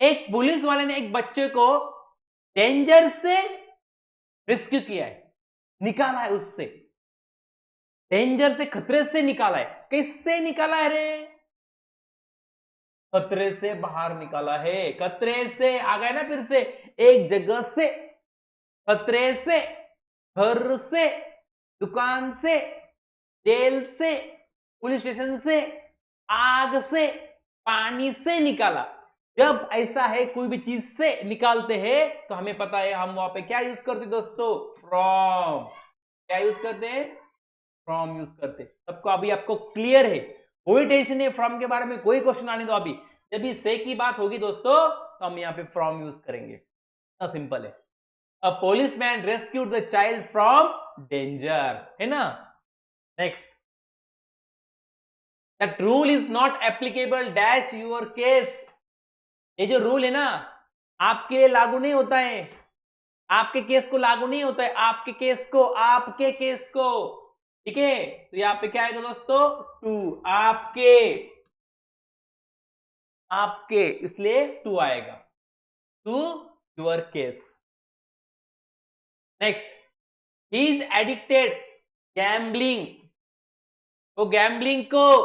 एक पुलिस वाले ने एक बच्चे को डेंजर से रेस्क्यू किया है, निकाला है उससे, डेंजर से, खतरे से निकाला है। किससे निकाला है रे, खतरे से बाहर निकाला है। खतरे से आ गए ना, फिर से एक जगह से, खतरे से, घर से, दुकान से, जेल से, पुलिस स्टेशन से, आग से, पानी से निकाला। जब ऐसा है कोई भी चीज से निकालते हैं तो हमें पता है हम वहां पे क्या यूज करते दोस्तों, फ्रॉम। क्या यूज करते हैं, फ्रॉम यूज करते। सबको अभी आपको क्लियर है, कोई टेंशन नहीं फ्रॉम के बारे में, कोई क्वेश्चन आने दो। अभी जब भी से की बात होगी दोस्तों तो हम यहाँ पे फ्रॉम यूज करेंगे, इतना सिंपल है। A policeman rescued the child from danger, है ना। Next, that rule is not applicable dash your case. ये जो रूल है ना, आपके लिए लागू नहीं होता है, आपके केस को लागू नहीं होता है, आपके केस को, आपके केस को, ठीक है। तो यहाँ पे क्या आएगा दोस्तों, टू, आपके, आपके, इसलिए टू आएगा, to your case. Next, he is addicted gambling. वो गैम्बलिंग को,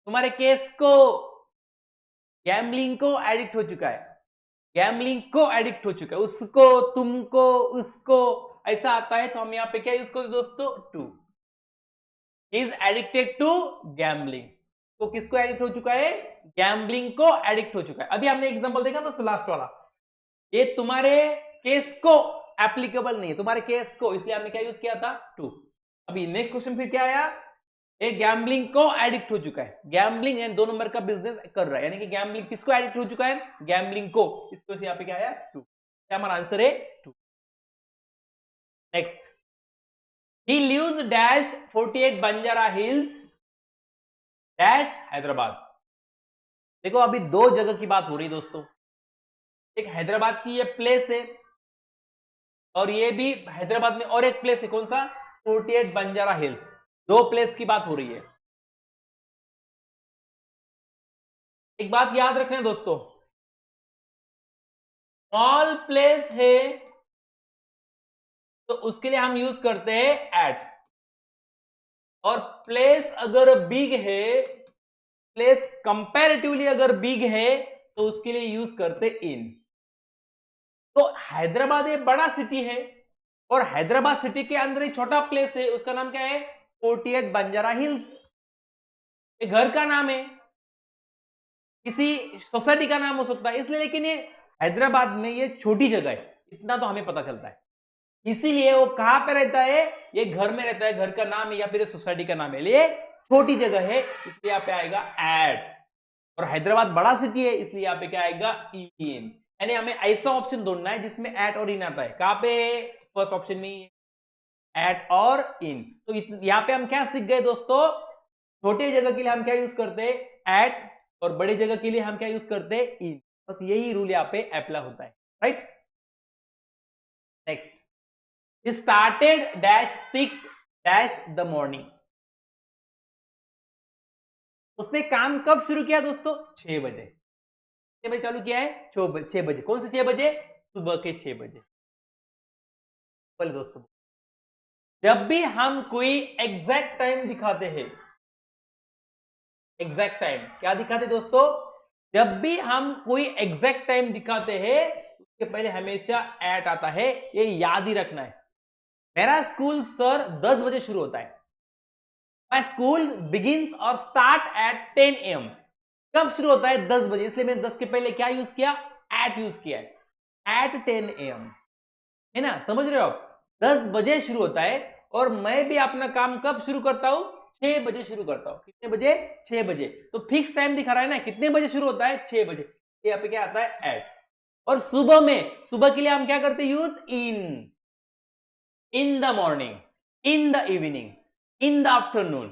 तुम्हारे केस को, गैम्बलिंग को एडिक्ट हो चुका है, गैम्बलिंग को एडिक्ट हो चुका है, उसको, तुमको, उसको, ऐसा आता है तो हम यहाँ पे क्या यूज करते दोस्तों, to. Is addicted to gambling. तो किसको एडिक्ट हो चुका है, गैम्बलिंग को एडिक्ट हो चुका है। अभी हमने एग्जांपल देखा दोस्तों लास्ट वाला, ये तुम्हारे केस को एप्लीकेबल नहीं है, तुम्हारे केस को, इसलिए हमने क्या यूज किया था, टू। अभी नेक्स्ट क्वेश्चन फिर क्या आया, ये गैम्बलिंग को एडिक्ट हो चुका है, गैम्बलिंग एंड 2 नंबर का बिजनेस कर रहा है, यानी कि गैम्बलिंग किसको एडिक्ट हो चुका है, गैम्बलिंग को, इसको से यहाँ पे क्या आया, टू। क्या हमारा आंसर है, to. Next, he lives dash 48 Banjara Hills dash Hyderabad. देखो अभी दो जगह की बात हो रही है दोस्तों, एक हैदराबाद की ये प्लेस है, और ये भी हैदराबाद में और एक प्लेस है, कौन सा, 48 बंजारा हिल्स। दो प्लेस की बात हो रही है। एक बात याद रखना दोस्तों, स्मॉल प्लेस है तो उसके लिए हम यूज करते हैं एट, और प्लेस अगर बिग है, प्लेस कंपैरेटिवली अगर बिग है तो उसके लिए यूज करते इन। तो हैदराबाद एक बड़ा सिटी है, और हैदराबाद सिटी के अंदर एक छोटा प्लेस है, उसका नाम क्या है, 48 बंजारा हिल्स। ये घर का नाम है, किसी सोसाइटी का नाम हो सकता है, इसलिए, लेकिन ये हैदराबाद में ये छोटी जगह है, इतना तो हमें पता चलता है। इसीलिए वो कहां पे रहता है, ये घर में रहता है, घर का नाम है या फिर सोसाइटी का नाम है, ये छोटी जगह है इसलिए यहाँ पे आएगा एट, और हैदराबाद बड़ा सिटी है इसलिए यहाँ पे क्या आएगा इन। यानी हमें ऐसा ऑप्शन ढूंढना है जिसमें एट और इन आता है। कहां पे है? फर्स्ट ऑप्शन में ही है, एट और इन। तो यहाँ पे हम क्या सीख गए दोस्तों? छोटे जगह के लिए हम क्या यूज करते हैं? एट, और बड़ी जगह के लिए हम क्या यूज करते हैं? इन। बस यही रूल यहाँ पे अप्लाई होता है, right. Next, started dash 6 dash the morning. उसने काम कब शुरू किया दोस्तों? 6 बजे। कितने बजे चालू किया है? 6 बजे। कौन से 6 बजे? सुबह के 6 बजे। बोले दोस्तों, जब भी हम कोई एग्जैक्ट टाइम दिखाते हैं, एग्जैक्ट टाइम क्या दिखाते दोस्तों? जब भी हम कोई एग्जैक्ट टाइम दिखाते हैं उसके पहले हमेशा एट आता है, ये याद ही रखना है। मेरा स्कूल सर 10 बजे शुरू होता है। माई स्कूल बिगिंस और स्टार्ट एट 10 AM। कब शुरू होता है? 10 बजे, इसलिए मैंने 10 के पहले क्या यूज किया? एट यूज किया है, एट 10 AM, है ना? समझ रहे हो आप? 10 बजे शुरू होता है, और मैं भी अपना काम कब शुरू करता हूं? 6 बजे शुरू करता हूं। कितने बजे? 6 बजे। तो फिक्स टाइम दिखा रहा है ना, कितने बजे शुरू होता है? 6 बजे। यहाँ पे क्या आता है? एट। और सुबह में, सुबह के लिए हम क्या करते हैं use? In the morning, in the evening, in the afternoon,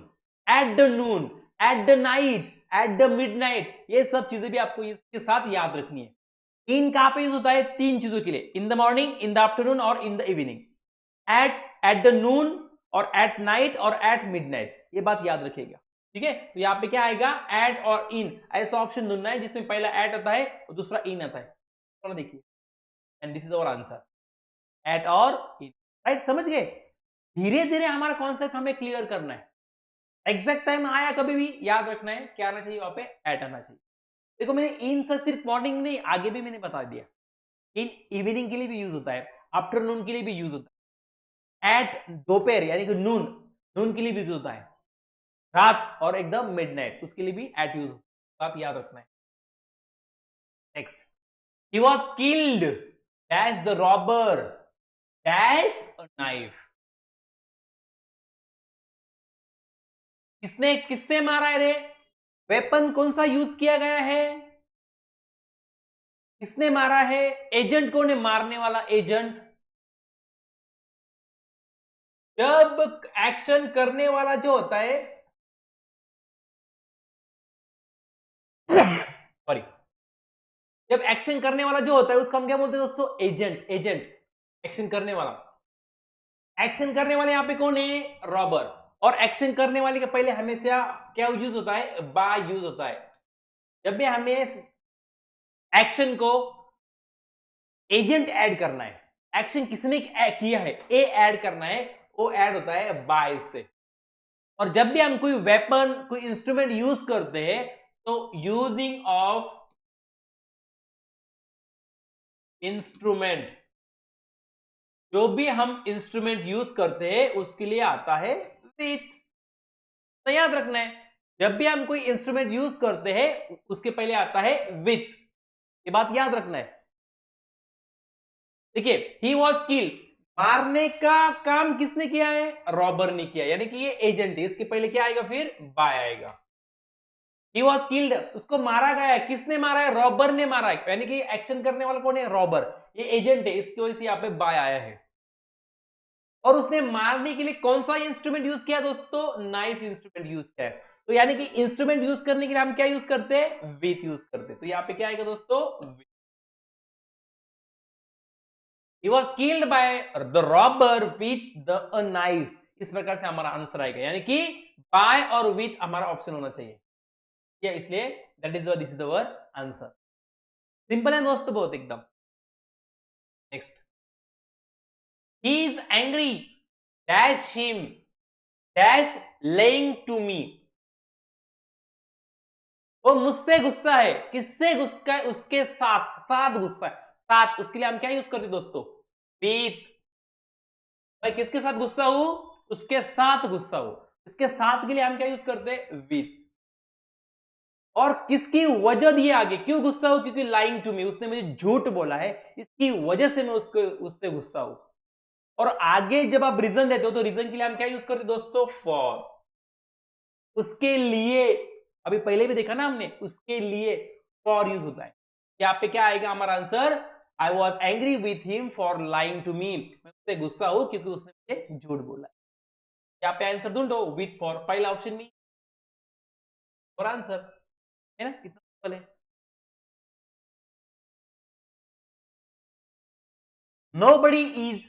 eight the Noon, at the night, at the midnight. ये सब चीजें भी आपको इसके साथ याद रखनी है। इन कहां पे यूज होता है? 3 चीजों के लिए, in the morning, in the afternoon और in the evening. At the noon और एट नाइट और एट मिडनाइट, ये बात याद रखिएगा, ठीक है। तो यहाँ पे क्या आएगा? एट और इन। ऐसा ऑप्शन ढूंढना है जिसमें पहला एट आता है और दूसरा इन आता है। थोड़ा देखिए, and this is our answer, at और इन, राइट। समझ गए? धीरे धीरे हमारा कॉन्सेप्ट हमें क्लियर करना है। एग्जैक्ट टाइम आया कभी भी याद रखना है, क्या आना चाहिए वहां पे? एट आना चाहिए। देखो मैंने इन से सिर्फ मॉर्निंग नहीं, आगे भी मैंने बता दिया। इन इवनिंग के लिए भी यूज होता है, आफ्टरनून के लिए भी यूज होता है, एट दोपहर यानी कि नून, नून के लिए भी यूज होता है, रात और एकदम मिडनाइट उसके लिए भी एट यूज होता है। आप याद रखना है। Next, he was killed dash the robber dash a knife. किसने किससे मारा है रे? वेपन कौन सा यूज किया गया है? किसने मारा है? एजेंट कौन है? मारने वाला एजेंट। जब एक्शन करने वाला जो होता है, सॉरी, जब एक्शन करने वाला जो होता है उसको हम क्या बोलते हैं दोस्तों? एजेंट। एजेंट एक्शन करने वाला। एक्शन करने वाले यहां पे कौन है? रॉबर। और एक्शन करने वाले के पहले हमेशा क्या यूज होता है? बाय यूज होता है। जब भी हमें एक्शन को एजेंट ऐड करना है, एक्शन किसने किया है, ए ऐड करना है, वो ऐड होता है बाय से। और जब भी हम कोई वेपन, कोई इंस्ट्रूमेंट यूज करते हैं तो यूजिंग ऑफ इंस्ट्रूमेंट, जो भी हम इंस्ट्रूमेंट यूज करते हैं उसके लिए आता है विथ। तो याद रखना है, जब भी हम कोई इंस्ट्रूमेंट यूज करते हैं उसके पहले आता है विथ, ये बात याद रखना है। देखिए, ही वॉज किल्ड, मारने का काम किसने किया है? रॉबर ने किया, यानी कि ये एजेंट है। इसके पहले क्या आएगा? फिर बाय आएगा। ही वॉज किल्ड, उसको मारा गया है। किसने मारा है? रॉबर ने मारा है, यानी कि एक्शन करने वाला कौन है? रॉबर। ये एजेंट है, इसकी वजह से यहाँ पे बाय आया है। और उसने मारने के लिए कौन सा इंस्ट्रूमेंट यूज किया दोस्तों? नाइफ इंस्ट्रूमेंट यूज किया है। तो यानी कि इंस्ट्रूमेंट यूज करने के लिए हम क्या यूज करते हैं? विथ यूज करते हैं। तो यहाँ पे क्या आएगा दोस्तों? He was killed by the robber with the a knife। इस प्रकार से हमारा आंसर आएगा, यानी कि बाय और विथ हमारा ऑप्शन होना चाहिए, या इसलिए that is this is our answer. Simple है दोस्तों, बहुत एकदम। Next, he is angry dash him dash laying to me. वो मुझसे गुस्सा है। किससे गुस्सा है? उसके साथ, साथ गुस्सा है, साथ। उसके लिए हम क्या यूज करते हैं दोस्तों? विथ। भाई किसके साथ गुस्सा हो? उसके साथ गुस्सा हो। इसके साथ के लिए हम क्या यूज करते हैं? विथ। और किसकी वजह दिए आगे, क्यों गुस्सा हो? क्योंकि लाइंग टू मी, उसने मुझे झूठ बोला है, इसकी वजह से मैं उससे गुस्सा हूं। और आगे जब आप रीजन देते हो तो रीजन के लिए हम क्या यूज करते हैं दोस्तों? फॉर। उसके लिए, अभी पहले भी देखा ना हमने, उसके लिए फॉर यूज होता है। यहाँ पे क्या आएगा हमारा answer, I was angry with him for lying to me, मैं उससे गुस्सा हूं क्योंकि उसने मुझे झूठ बोला। यहाँ पे आंसर ढूंढो, विथ फॉर, पहला ऑप्शन में और आंसर है ना, कितना सिंपल है। Nobody is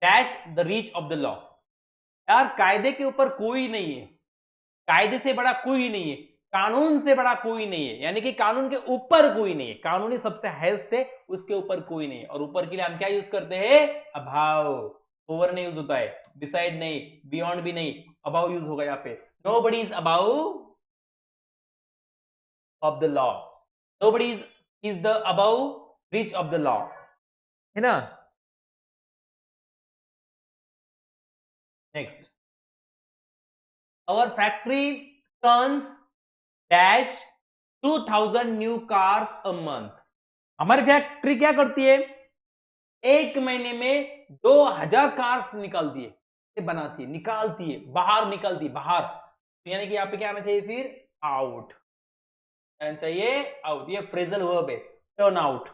dash the reach of the law, यार कायदे के ऊपर कोई नहीं है, कायदे से बड़ा कोई नहीं है, कानून से बड़ा कोई नहीं है, यानी कि कानून के ऊपर कोई नहीं है, कानूनी सबसे हाईएस्ट है, उसके ऊपर कोई नहीं है। और ऊपर के लिए हम क्या यूज करते हैं, अभाव, ओवर नहीं यूज होता है, बिसाइड नहीं, बियॉन्ड भी नहीं, अबाउ यूज होगा यहाँ पे। Nobody is above of the law, nobody is the above reach of the law, है ना। नेक्स्ट, our factory turns dash 2000 new cars a month, हमारी फैक्ट्री क्या करती है, एक महीने में 2000 कार्स निकालती है, बनाती है, निकालती है, बाहर निकलती है, बाहर, तो यानी कि यहाँ पे क्या आना चाहिए फिर, आउट आना चाहिए, आउट, ये फ्रेजल वर्ब है, टर्न आउट,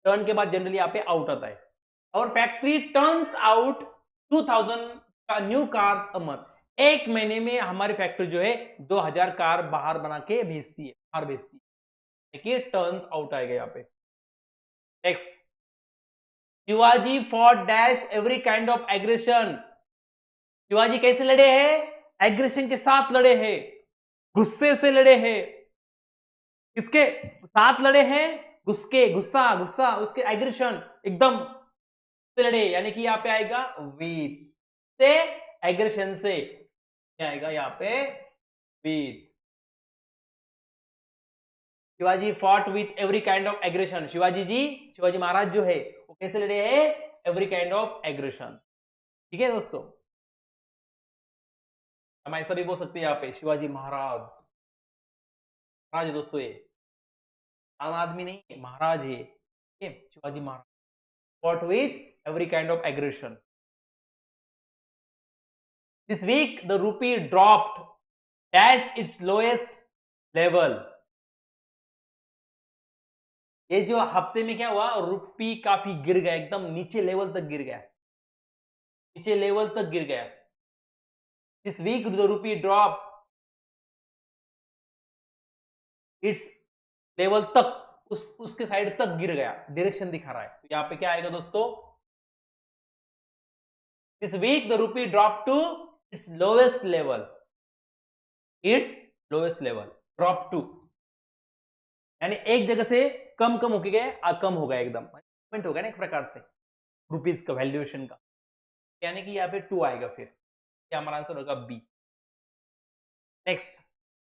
टर्न के बाद जनरली यहाँ पे आउट आता है। और फैक्ट्री टर्न्स आउट 2000 का न्यू कार्स अ मंथ, एक महीने में हमारी फैक्ट्री जो है 2000 कार बाहर बना के भेजती है, बाहर भेजती है, देखिए टर्न्स आउट आएगा यहाँ पे। Next, Shivaji for dash every kind of aggression, Shivaji कैसे लड़े हैं, एग्रेशन के साथ लड़े हैं, गुस्से से लड़े हैं, किसके साथ लड़े हैं, गुस्से, गुस्सा, गुस्सा, उसके एग्रेशन एकदम से लड़े, यानी कि यहाँ पे आएगा विथ से, एग्रेशन से क्या आएगा यहाँ पे, with. Shivaji fought with every kind of aggression, Shivaji ji, Shivaji Maharaj जो है वो कैसे लड़े हैं, एवरी काइंड ऑफ एग्रेशन, ठीक है दोस्तों। हम ऐसा भी बोल सकते हैं यहाँ पे, शिवाजी महाराज, महाराज है दोस्तों, ये आम आदमी नहीं है, महाराज है, ठीक है, Shivaji Maharaj fought with every kind of aggression. This week the rupee dropped dash its lowest level, ये जो हफ्ते में क्या हुआ, रुपी काफी गिर गया, एकदम नीचे लेवल तक गिर गया, नीचे लेवल तक गिर गया। This week the rupee drop its level तक, उसके साइड तक गिर गया, डायरेक्शन दिखा रहा है, तो यहाँ पे क्या आएगा दोस्तों, this week the rupee drop to its lowest level, its lowest level, drop to, यानी एक जगह से कम कम होके गया, कम हो गया, एकदम मूवमेंट हो गया ना एक प्रकार से रुपीज का वैल्यूएशन का, यानी कि यहाँ पे 2 आएगा, फिर क्या हमारा आंसर होगा B. Next,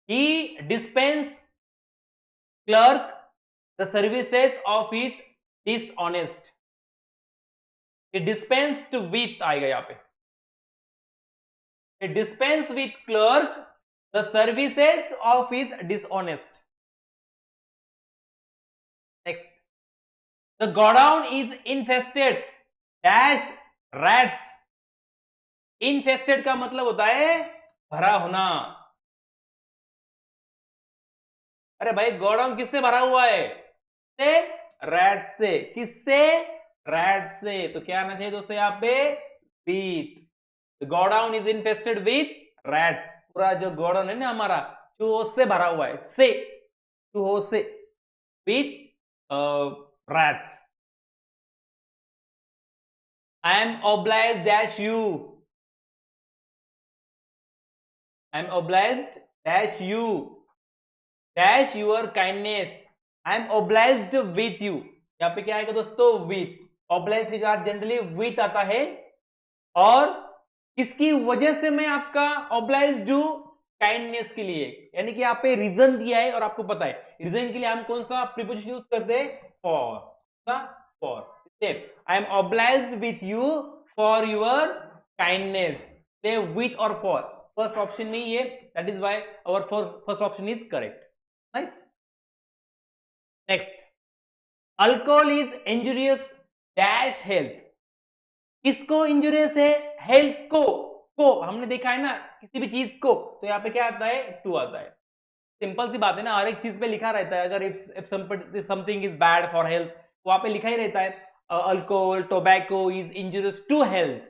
he dispense clerk the services of his dishonest, he dispensed with आएगा यहाँ पे, he dispensed with clerk the services of his dishonest। Next, the godown is infested dash rats, infested का मतलब होता है भरा होना, अरे भाई गोडाउन किससे भरा हुआ है, से रैट से, किससे, रैट से, तो क्या आना चाहिए दोस्तों यहाँ पे, with, godown is infested with rats, पूरा जो गोडाउन है ना हमारा चूहों से भरा हुआ है, से, चूहों से, with rats. I am obliged dash you, I am obliged dash you dash your kindness, I am obliged with you, यहाँ पे क्या आएगा दोस्तों, with, obliged के साथ जनरली with आता है, और किसकी वजह से मैं आपका obliged हूं, काइंडनेस के लिए, यानी कि यहाँ पे रीजन दिया है और आपको पता है रीजन के लिए हम कौन सा प्रीपोजिशन यूज करते हैं, for, I am obliged with you for your kindness, say with or for, first option में ये, that is why our first option is correct. Nice. Next, alcohol is injurious dash health, किसको इंजूरियस है, हेल्थ को, को हमने देखा है ना, किसी भी चीज को, तो यहाँ पे क्या आता है, टू आता है। सिंपल सी बात है ना, हर एक चीज पे लिखा रहता है। अगर if something is bad for health, वहां पे लिखा ही रहता है alcohol tobacco is injurious to health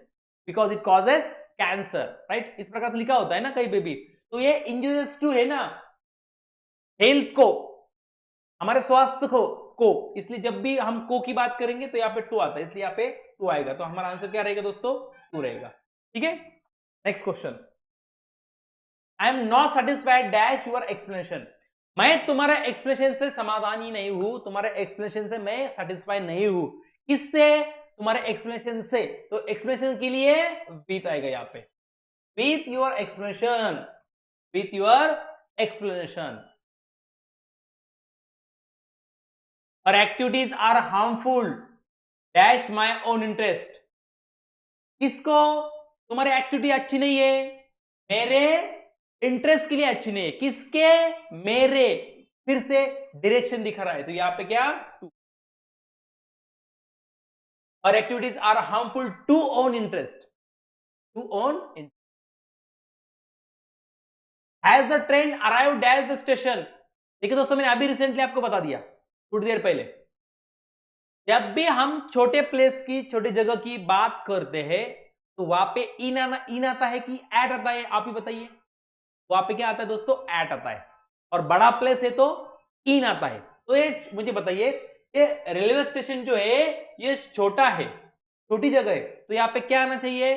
because it causes cancer, right, इस प्रकार से लिखा होता है ना कहीं पे भी। तो ये इंजूरियस टू है ना, हेल्थ को, हमारे स्वास्थ्य को, इसलिए जब भी हम को की बात करेंगे तो यहाँ पे टू आता है, इसलिए यहाँ पे टू आएगा। तो हमारा आंसर क्या रहेगा दोस्तों, टू रहेगा। ठीक है, next question. I am not satisfied dash your explanation. मैं तुम्हारे एक्सप्लेनेशन से समाधान ही नहीं हूं, तुम्हारे एक्सप्लेनेशन से मैं सेटिस्फाई नहीं हूं। किससे, तुम्हारे एक्सप्लेनेशन से। तो एक्सप्लेनेशन के लिए विथ आएगा यहाँ पे, with your explanation, with your explanation. और activities are harmful dash my own interest. किसको, तुम्हारी एक्टिविटी अच्छी नहीं है, मेरे इंटरेस्ट के लिए अच्छी नहीं है। किसके, मेरे, फिर से डायरेक्शन दिखा रहा है, तो यहां पे क्या, टू। और activities are harmful to own interest, to own interest. Has the train arrived at the station. देखिए दोस्तों, मैंने अभी रिसेंटली आपको बता दिया थोड़ी देर पहले, जब भी हम छोटे प्लेस की, छोटी जगह की बात करते हैं तो वहां पे इन आता है कि एट आता है, आप ही बताइए। वहां पे क्या आता है दोस्तों, एट आता है। और बड़ा प्लेस है तो इन आता है। तो ये मुझे बताइए, ये रेलवे स्टेशन जो है ये छोटा है, छोटी जगह है, तो यहाँ पे क्या आना चाहिए,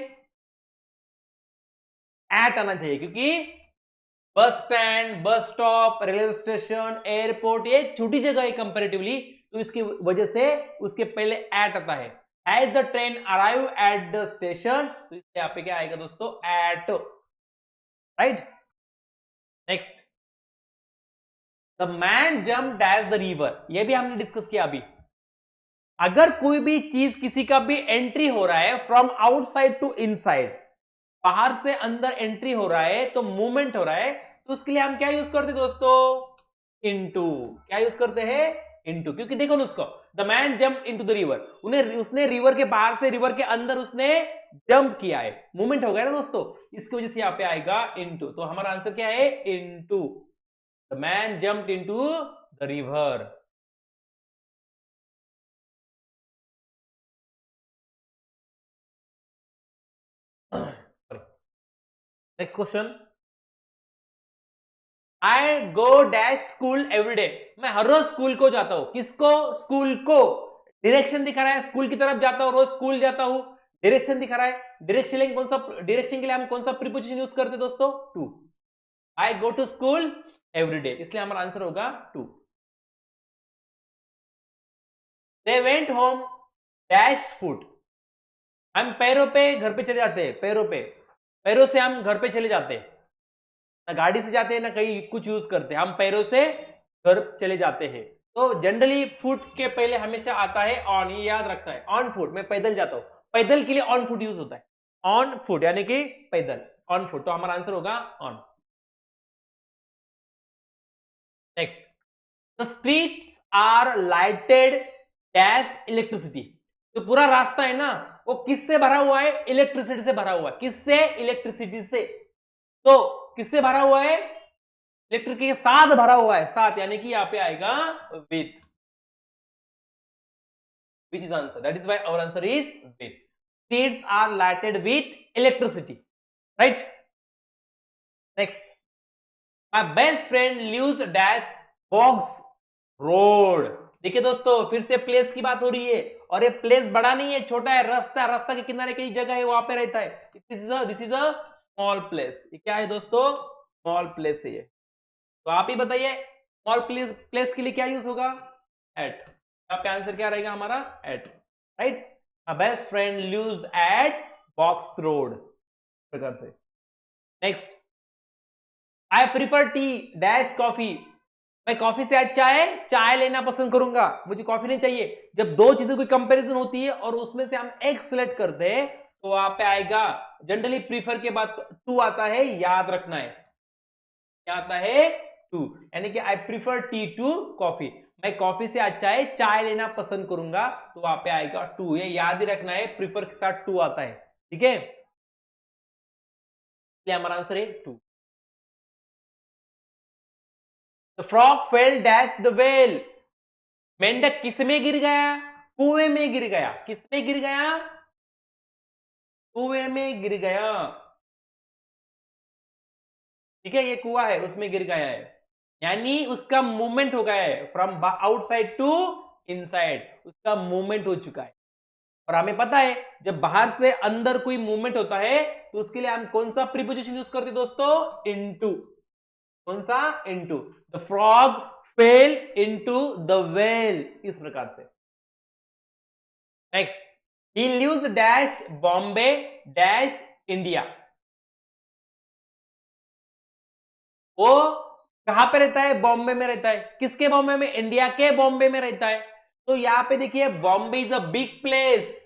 एट आना चाहिए, क्योंकि bus stand, bus stop, railway station, airport ये छोटी जगह है कंपैरेटिवली, तो इसकी वजह से उसके पहले एट आता है। As the train arrive at the station, तो इससे यहाँ पे क्या आएगा दोस्तों, at, right. Next, the man jumped at the river, ये भी हमने डिस्कस किया अभी। अगर कोई भी चीज, किसी का भी एंट्री हो रहा है फ्रॉम आउटसाइड टू इनसाइड, बाहर से अंदर एंट्री हो रहा है तो मूवमेंट हो रहा है, तो उसके लिए हम क्या यूज करते हैं दोस्तों, इनटू। क्या यूज करते हैं, इनटू, क्योंकि देखो ना उसको, the man jump into the river, उसने रिवर के बाहर से रिवर के अंदर उसने जंप किया है, मूवमेंट हो गया ना दोस्तों, इसकी वजह से यहाँ पे आएगा इनटू। तो हमारा आंसर क्या है, into. The man jumped into the river. Next question, I go dash school every day. मैं हर रोज स्कूल को जाता हूं। किसको, स्कूल को। डायरेक्शन दिखा रहा है, स्कूल की तरफ जाता हूं, रोज स्कूल जाता हूं, डायरेक्शन दिखा रहा है। डायरेक्शन कौन सा, डायरेक्शन के लिए हम कौन सा प्रीपोजिशन यूज करते हैं दोस्तों, to. I go to school every day, इसलिए हमारा आंसर होगा to. They went home dash foot. हम पैरों पे घर पे चले जाते हैं, पैरों पे, पैरों से हम घर पे चले जाते हैं, ना गाड़ी से जाते हैं ना कहीं कुछ यूज करते हैं, हम पैरों से घर चले जाते हैं। तो जनरली फुट के पहले हमेशा आता है ऑन, ये याद रखता है, ऑन फुट। मैं पैदल जाता हूं, पैदल के लिए ऑन फुट यूज होता है, ऑन फुट यानी कि पैदल, ऑन फुट। तो हमारा आंसर होगा on. Next, the streets are lighted dash electricity. तो पूरा रास्ता है ना वो किससे भरा हुआ है, इलेक्ट्रिसिटी से भरा हुआ है। किससे, इलेक्ट्रिसिटी से। तो किससे भरा हुआ है, इलेक्ट्रिक के साथ भरा हुआ है, साथ, यानी कि यहाँ पे आएगा with, which is answer, that is why our answer is with. Streets are lighted with electricity, right. Next, my best friend lives dash box road. देखिए दोस्तों, फिर से प्लेस की बात हो रही है, और ये प्लेस बड़ा नहीं है, छोटा है, रास्ता, रास्ता के किनारे कई जगह है वहां पे रहता है। This is a small place. ये क्या है दोस्तों, स्मॉल प्लेस है ये। तो आप ही बताइए, स्मॉल प्लेस, प्लेस के लिए क्या यूज होगा, एट। यहाँ पे आंसर क्या रहेगा हमारा, at, right. My best friend lives at box road, प्रकार से। Next, I prefer tea dash coffee. मैं कॉफी से आज चाय लेना पसंद करूंगा, मुझे कॉफी नहीं चाहिए। जब दो चीजों की कंपैरिजन होती है और उसमें से हम एक सिलेक्ट करते हैं तो वहां पे आएगा, जनरली प्रीफर के बाद टू आता है, याद रखना है, क्या आता है, टू। यानी कि I prefer tea to coffee, मैं कॉफी से आज चाय लेना पसंद करूंगा, तो वहां पे आएगा टू। ये याद ही रखना है, प्रीफर के साथ टू आता है, ठीक है। इसलिए हमारा आंसर है 2। The frog fail dash the well. मेंढक किस में गिर गया? कुएं में गिर गया। किस में गिर गया? कुएं में गिर गया। ठीक है, ये कुआं है, उसमें गिर गया है, यानी उसका मूवमेंट हो गया है फ्रॉम आउटसाइड टू इनसाइड, उसका मूवमेंट हो चुका है। और हमें पता है जब बाहर से अंदर कोई मूवमेंट होता है तो उसके लिए हम कौन सा प्रीपोजिशन यूज करते हैं दोस्तों? इनटू। कौन सा? Into. The frog fell into the well, इस प्रकार से। Next, he lives dash Bombay dash India. वो कहां पे रहता है? बॉम्बे में रहता है। किसके बॉम्बे में? इंडिया के बॉम्बे में रहता है। तो यहां पे देखिए Bombay is a big place,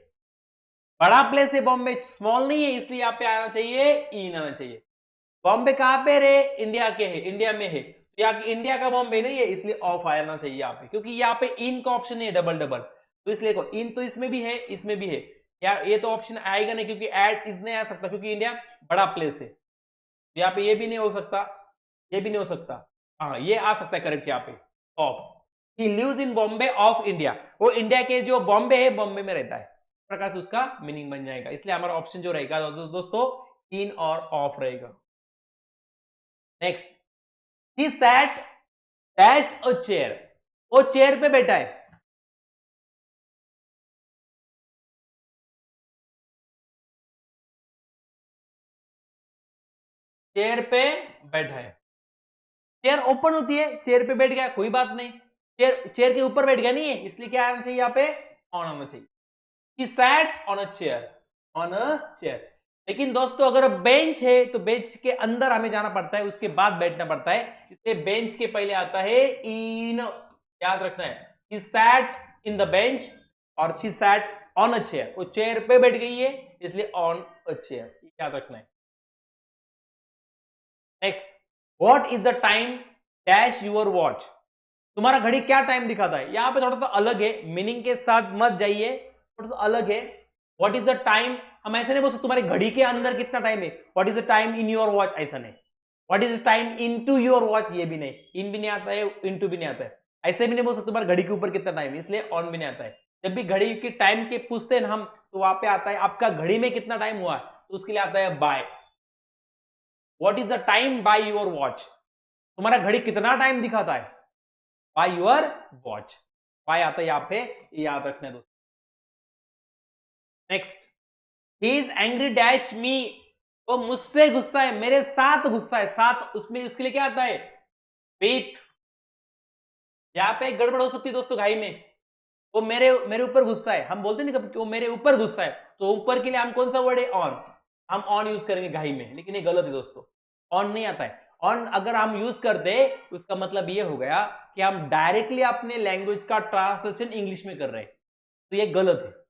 बड़ा प्लेस है बॉम्बे, स्मॉल नहीं है, इसलिए यहां पे आना चाहिए इन आना चाहिए। बॉम्बे कहां पे रे? इंडिया के है, इंडिया में है, तो यहाँ इंडिया का बॉम्बे नहीं है, इसलिए ऑफ आना चाहिए यहाँ पे, क्योंकि यहाँ पे इन का ऑप्शन है डबल डबल, तो इसलिए को इन तो इसमें भी है, इसमें भी है, यार ये तो ऑप्शन आएगा नहीं, क्योंकि एड इस नहीं आ सकता, क्योंकि इंडिया बड़ा प्लेस है। यहाँ पे ये भी नहीं हो सकता, ये भी नहीं हो सकता। हाँ, ये आ सकता है करेक्ट यहाँ पे, of. He lives in Bombay of India, वो इंडिया के जो बॉम्बे है, बॉम्बे में रहता है, इस प्रकार से उसका मीनिंग बन जाएगा। इसलिए हमारा ऑप्शन जो रहेगा दोस्तों इन और ऑफ रहेगा। Next, he sat dash a chair, वो चेयर पे बैठा है। चेयर पे बैठा है, चेयर ओपन होती है, चेयर पे बैठ गया, कोई बात नहीं, चेयर चेयर के ऊपर बैठ गया नहीं है, इसलिए क्या आना चाहिए यहाँ पे? ऑन आना चाहिए। He sat on a chair, on a chair। लेकिन दोस्तों अगर बेंच है तो बेंच के अंदर हमें जाना पड़ता है, उसके बाद बैठना पड़ता है, इसलिए बेंच के पहले आता है इन, याद रखना है। He sat in the bench और she sat on a chair, वो चेयर पे बैठ गई है, इसलिए on a chair, याद रखना है। Next, what is the time dash your watch, तुम्हारा घड़ी क्या टाइम दिखाता है? यहां पे थोड़ा सा अलग है, मीनिंग के साथ मत जाइए, थोड़ा सा अलग है। व्हाट इज द टाइम, हम ऐसे नहीं बोल सकते तुम्हारी घड़ी के अंदर कितना टाइम है, what is the time in your watch, ऐसा नहीं। What is the time in to your watch, ये भी नहीं, इन भी नहीं आता है, इन टू भी नहीं आता है, ऐसे भी नहीं बोल सकते तुम्हारी घड़ी के ऊपर कितना टाइम है, इसलिए ऑन भी नहीं आता है। जब भी घड़ी के टाइम के पूछते हैं हम, तो वहां पे आता है आपका घड़ी में कितना टाइम हुआ, तो उसके लिए आता है by. What is the time by your watch, तुम्हारा घड़ी कितना टाइम दिखाता है, बाय योर वॉच, बाय आता है यहाँ पे, याद रखना है दोस्तों। Next, he is angry dash मी, वो मुझसे गुस्सा है, मेरे साथ गुस्सा है, साथ उसमें उसके लिए क्या आता है? विथ। यहाँ पे गड़बड़ हो सकती है दोस्तों घाई में, वो मेरे मेरे ऊपर गुस्सा है, हम बोलते नहीं कभी वो मेरे ऊपर गुस्सा है, तो ऊपर के लिए हम कौन सा वर्ड है? ऑन, हम ऑन यूज करेंगे घाई में, लेकिन ये गलत है दोस्तों, ऑन नहीं आता है। ऑन अगर हम यूज कर दे उसका मतलब ये हो गया कि हम डायरेक्टली अपने लैंग्वेज का ट्रांसलेशन इंग्लिश में कर रहे हैं, तो ये गलत है।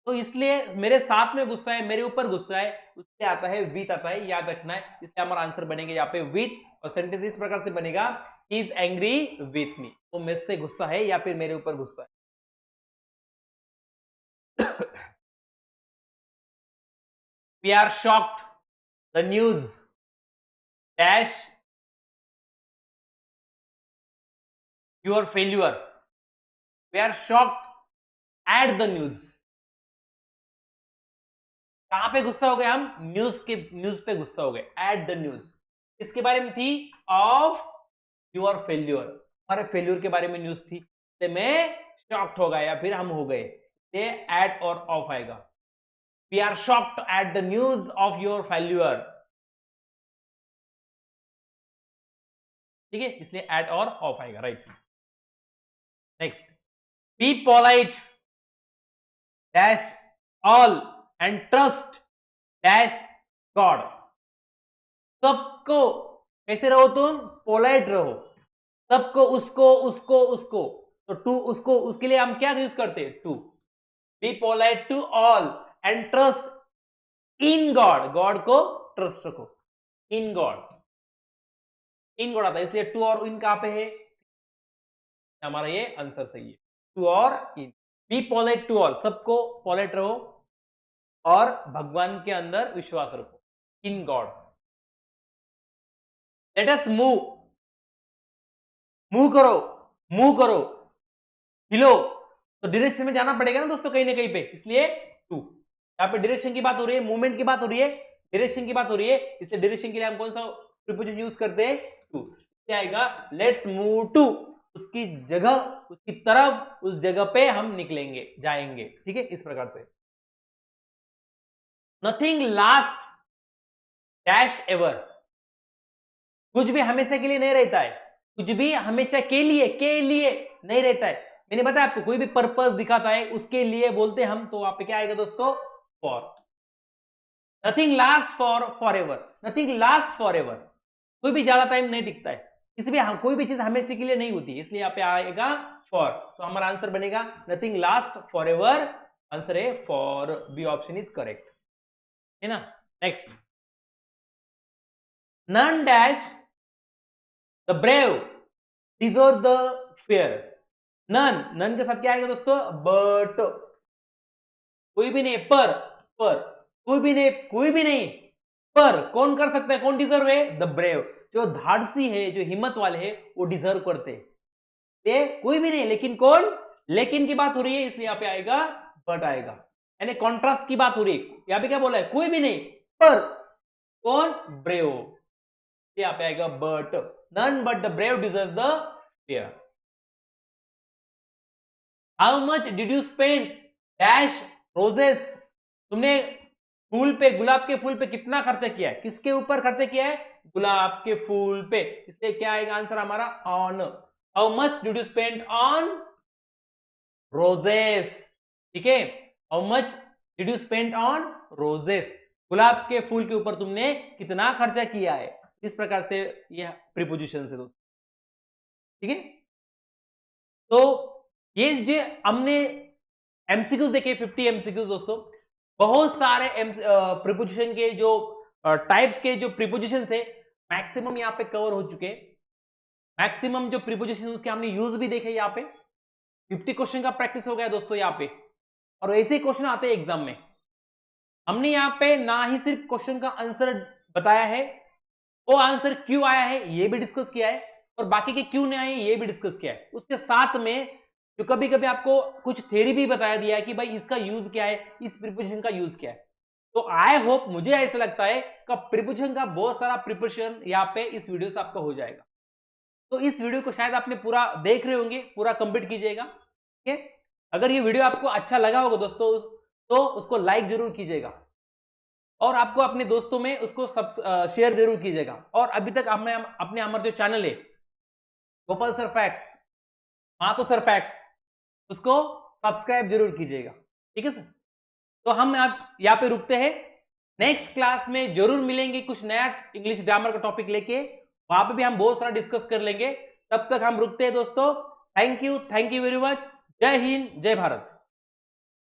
तो इसलिए मेरे साथ में गुस्सा है, मेरे ऊपर गुस्सा है, उससे आता है विथ आता है, याद रखना है। इसलिए हमारा आंसर बनेगा यहाँ पे विथ, और सेंटेंस इस प्रकार से बनेगा, ही इज एंग्री विथ मी, वो मेरे से गुस्सा है या फिर मेरे ऊपर गुस्सा है। We are shocked the news dash your failure, we are shocked at the news, कहां पे गुस्सा हो गए हम? न्यूज के, न्यूज पे गुस्सा हो गए, एट द न्यूज, इसके बारे में थी? ऑफ योर फेल्यूर, हमारे फेल्यूर के बारे में न्यूज थी, तो मैं शॉक्ड हो गया या फिर हम हो गए, ये एट और ऑफ आएगा। We are shocked at the news of your failure, ठीक है, इसलिए एट और ऑफ आएगा, right. Next, be polite dash all and trust dash God, सबको कैसे रहो तुम? पोलाइट रहो, सबको, उसको उसको उसको, तो टू उसको, उसके लिए हम क्या यूज करते हैं? To. Be polite to all and trust in God, God को ट्रस्ट रखो, इन गॉड, इन गॉड आता है, इसलिए टू और इन कहां पे है? हमारा ये आंसर सही है, टू और इन। बी पोलाइट टू ऑल, सबको पोलाइट रहो और भगवान के अंदर विश्वास रखो, in God. Let us move, move करो, मूव करो, हिलो, तो डायरेक्शन में जाना पड़ेगा ना दोस्तों कहीं ना कहीं पे, इसलिए टू। यहाँ पे डायरेक्शन की बात हो रही है, मूवमेंट की बात हो रही है, डायरेक्शन की बात हो रही है, इसलिए डायरेक्शन के लिए हम कौन सा प्रीपोजिशन यूज करते हैं, टू। क्या आएगा, लेट्स मूव टू, उसकी जगह, उसकी तरफ, उस जगह पे हम निकलेंगे, जाएंगे, ठीक है, इस प्रकार से। नथिंग लास्ट डैश एवर, कुछ भी हमेशा के लिए नहीं रहता है, कुछ भी हमेशा के लिए नहीं रहता है। मैंने बताया आपको, कोई भी पर्पस दिखाता है उसके लिए बोलते हैं हम, तो वहां पे क्या आएगा दोस्तों, for. Nothing last for ever, nothing last for ever, कोई भी ज्यादा टाइम नहीं टिकता है, किसी भी कोई भी चीज हमेशा के लिए नहीं होती, इसलिए यहाँ पे आएगा फॉर। तो हमारा आंसर बनेगा nothing last for ever, answer है for, B option is correct, है ना। Next, none dash the brave deserve the fair, none, none के साथ क्या आएगा दोस्तों, बट, कोई भी नहीं, पर, कोई भी नहीं, कोई भी नहीं, पर कौन कर सकता है, कौन डिजर्व है, द ब्रेव, जो धाड़सी है, जो हिम्मत वाले है, वो डिजर्व करते हैं। ये कोई भी नहीं, लेकिन कौन, लेकिन की बात हो रही है, इसलिए यहाँ पे आएगा बट आएगा, यानी कॉन्ट्रास्ट की बात हो रही है। यहाँ पे क्या बोला है, कोई भी नहीं, पर कौन, ब्रेव, यहाँ पे आएगा but, none but the brave deserve the fair. How much did you spend dash roses, तुमने फूल पे, गुलाब के फूल पे कितना खर्चा किया है, किसके ऊपर खर्चा किया है, गुलाब के फूल पे, इसलिए क्या आएगा आंसर हमारा, on. How much did you spend on roses, ठीक है, how much did you spend on roses, गुलाब के फूल के ऊपर तुमने कितना खर्चा किया है, इस प्रकार से यह प्रीपोजिशन से दोस्तों, ठीक है। तो ये जो हमने एमसीक्यूज देखे 50 एमसीक्यूज दोस्तों, बहुत सारे प्रीपोजिशन के जो टाइप्स के जो प्रीपोजिशन है मैक्सिमम यहाँ पे कवर हो चुके हैं, मैक्सिमम जो प्रीपोजिशन उसके हमने यूज भी देखे, यहाँ पे 50 क्वेश्चन का प्रैक्टिस हो गया दोस्तों यहाँ पे, और ऐसे ही क्वेश्चन आते हैं एग्जाम में। हमने यहाँ पे ना ही सिर्फ क्वेश्चन का आंसर बताया है, वो आंसर क्यों आया है ये भी डिस्कस किया है, और बाकी के क्यों नहीं आए ये भी डिस्कस किया है। उसके साथ में जो कभी कभी आपको कुछ थ्योरी भी बताया दिया है कि भाई इसका यूज क्या है, इस प्रीपोजिशन का यूज क्या है। तो आई होप, मुझे ऐसा लगता है कि प्रीपोजिशन का बहुत सारा प्रिपरेशन यहाँ पे इस वीडियो से आपका हो जाएगा। तो इस वीडियो को शायद आपने पूरा देख रहे होंगे, पूरा कंप्लीट कीजिएगा, ठीक है। अगर ये वीडियो आपको अच्छा लगा होगा दोस्तों, तो उसको लाइक जरूर कीजिएगा, और आपको अपने दोस्तों में उसको सब शेयर जरूर कीजिएगा। और अभी तक आपने अपने हमारा जो चैनल है गोपाल सर फैक्ट्स, हाँ तो सर फैक्ट्स, उसको सब्सक्राइब जरूर कीजिएगा, ठीक है सर। तो हम यहाँ पे रुकते हैं, नेक्स्ट क्लास में जरूर मिलेंगे कुछ नया इंग्लिश ग्रामर का टॉपिक लेके, वहां पे भी हम बहुत सारा डिस्कस कर लेंगे। तब तक हम रुकते हैं दोस्तों, थैंक यू वेरी मच, जय हिंद जय भारत।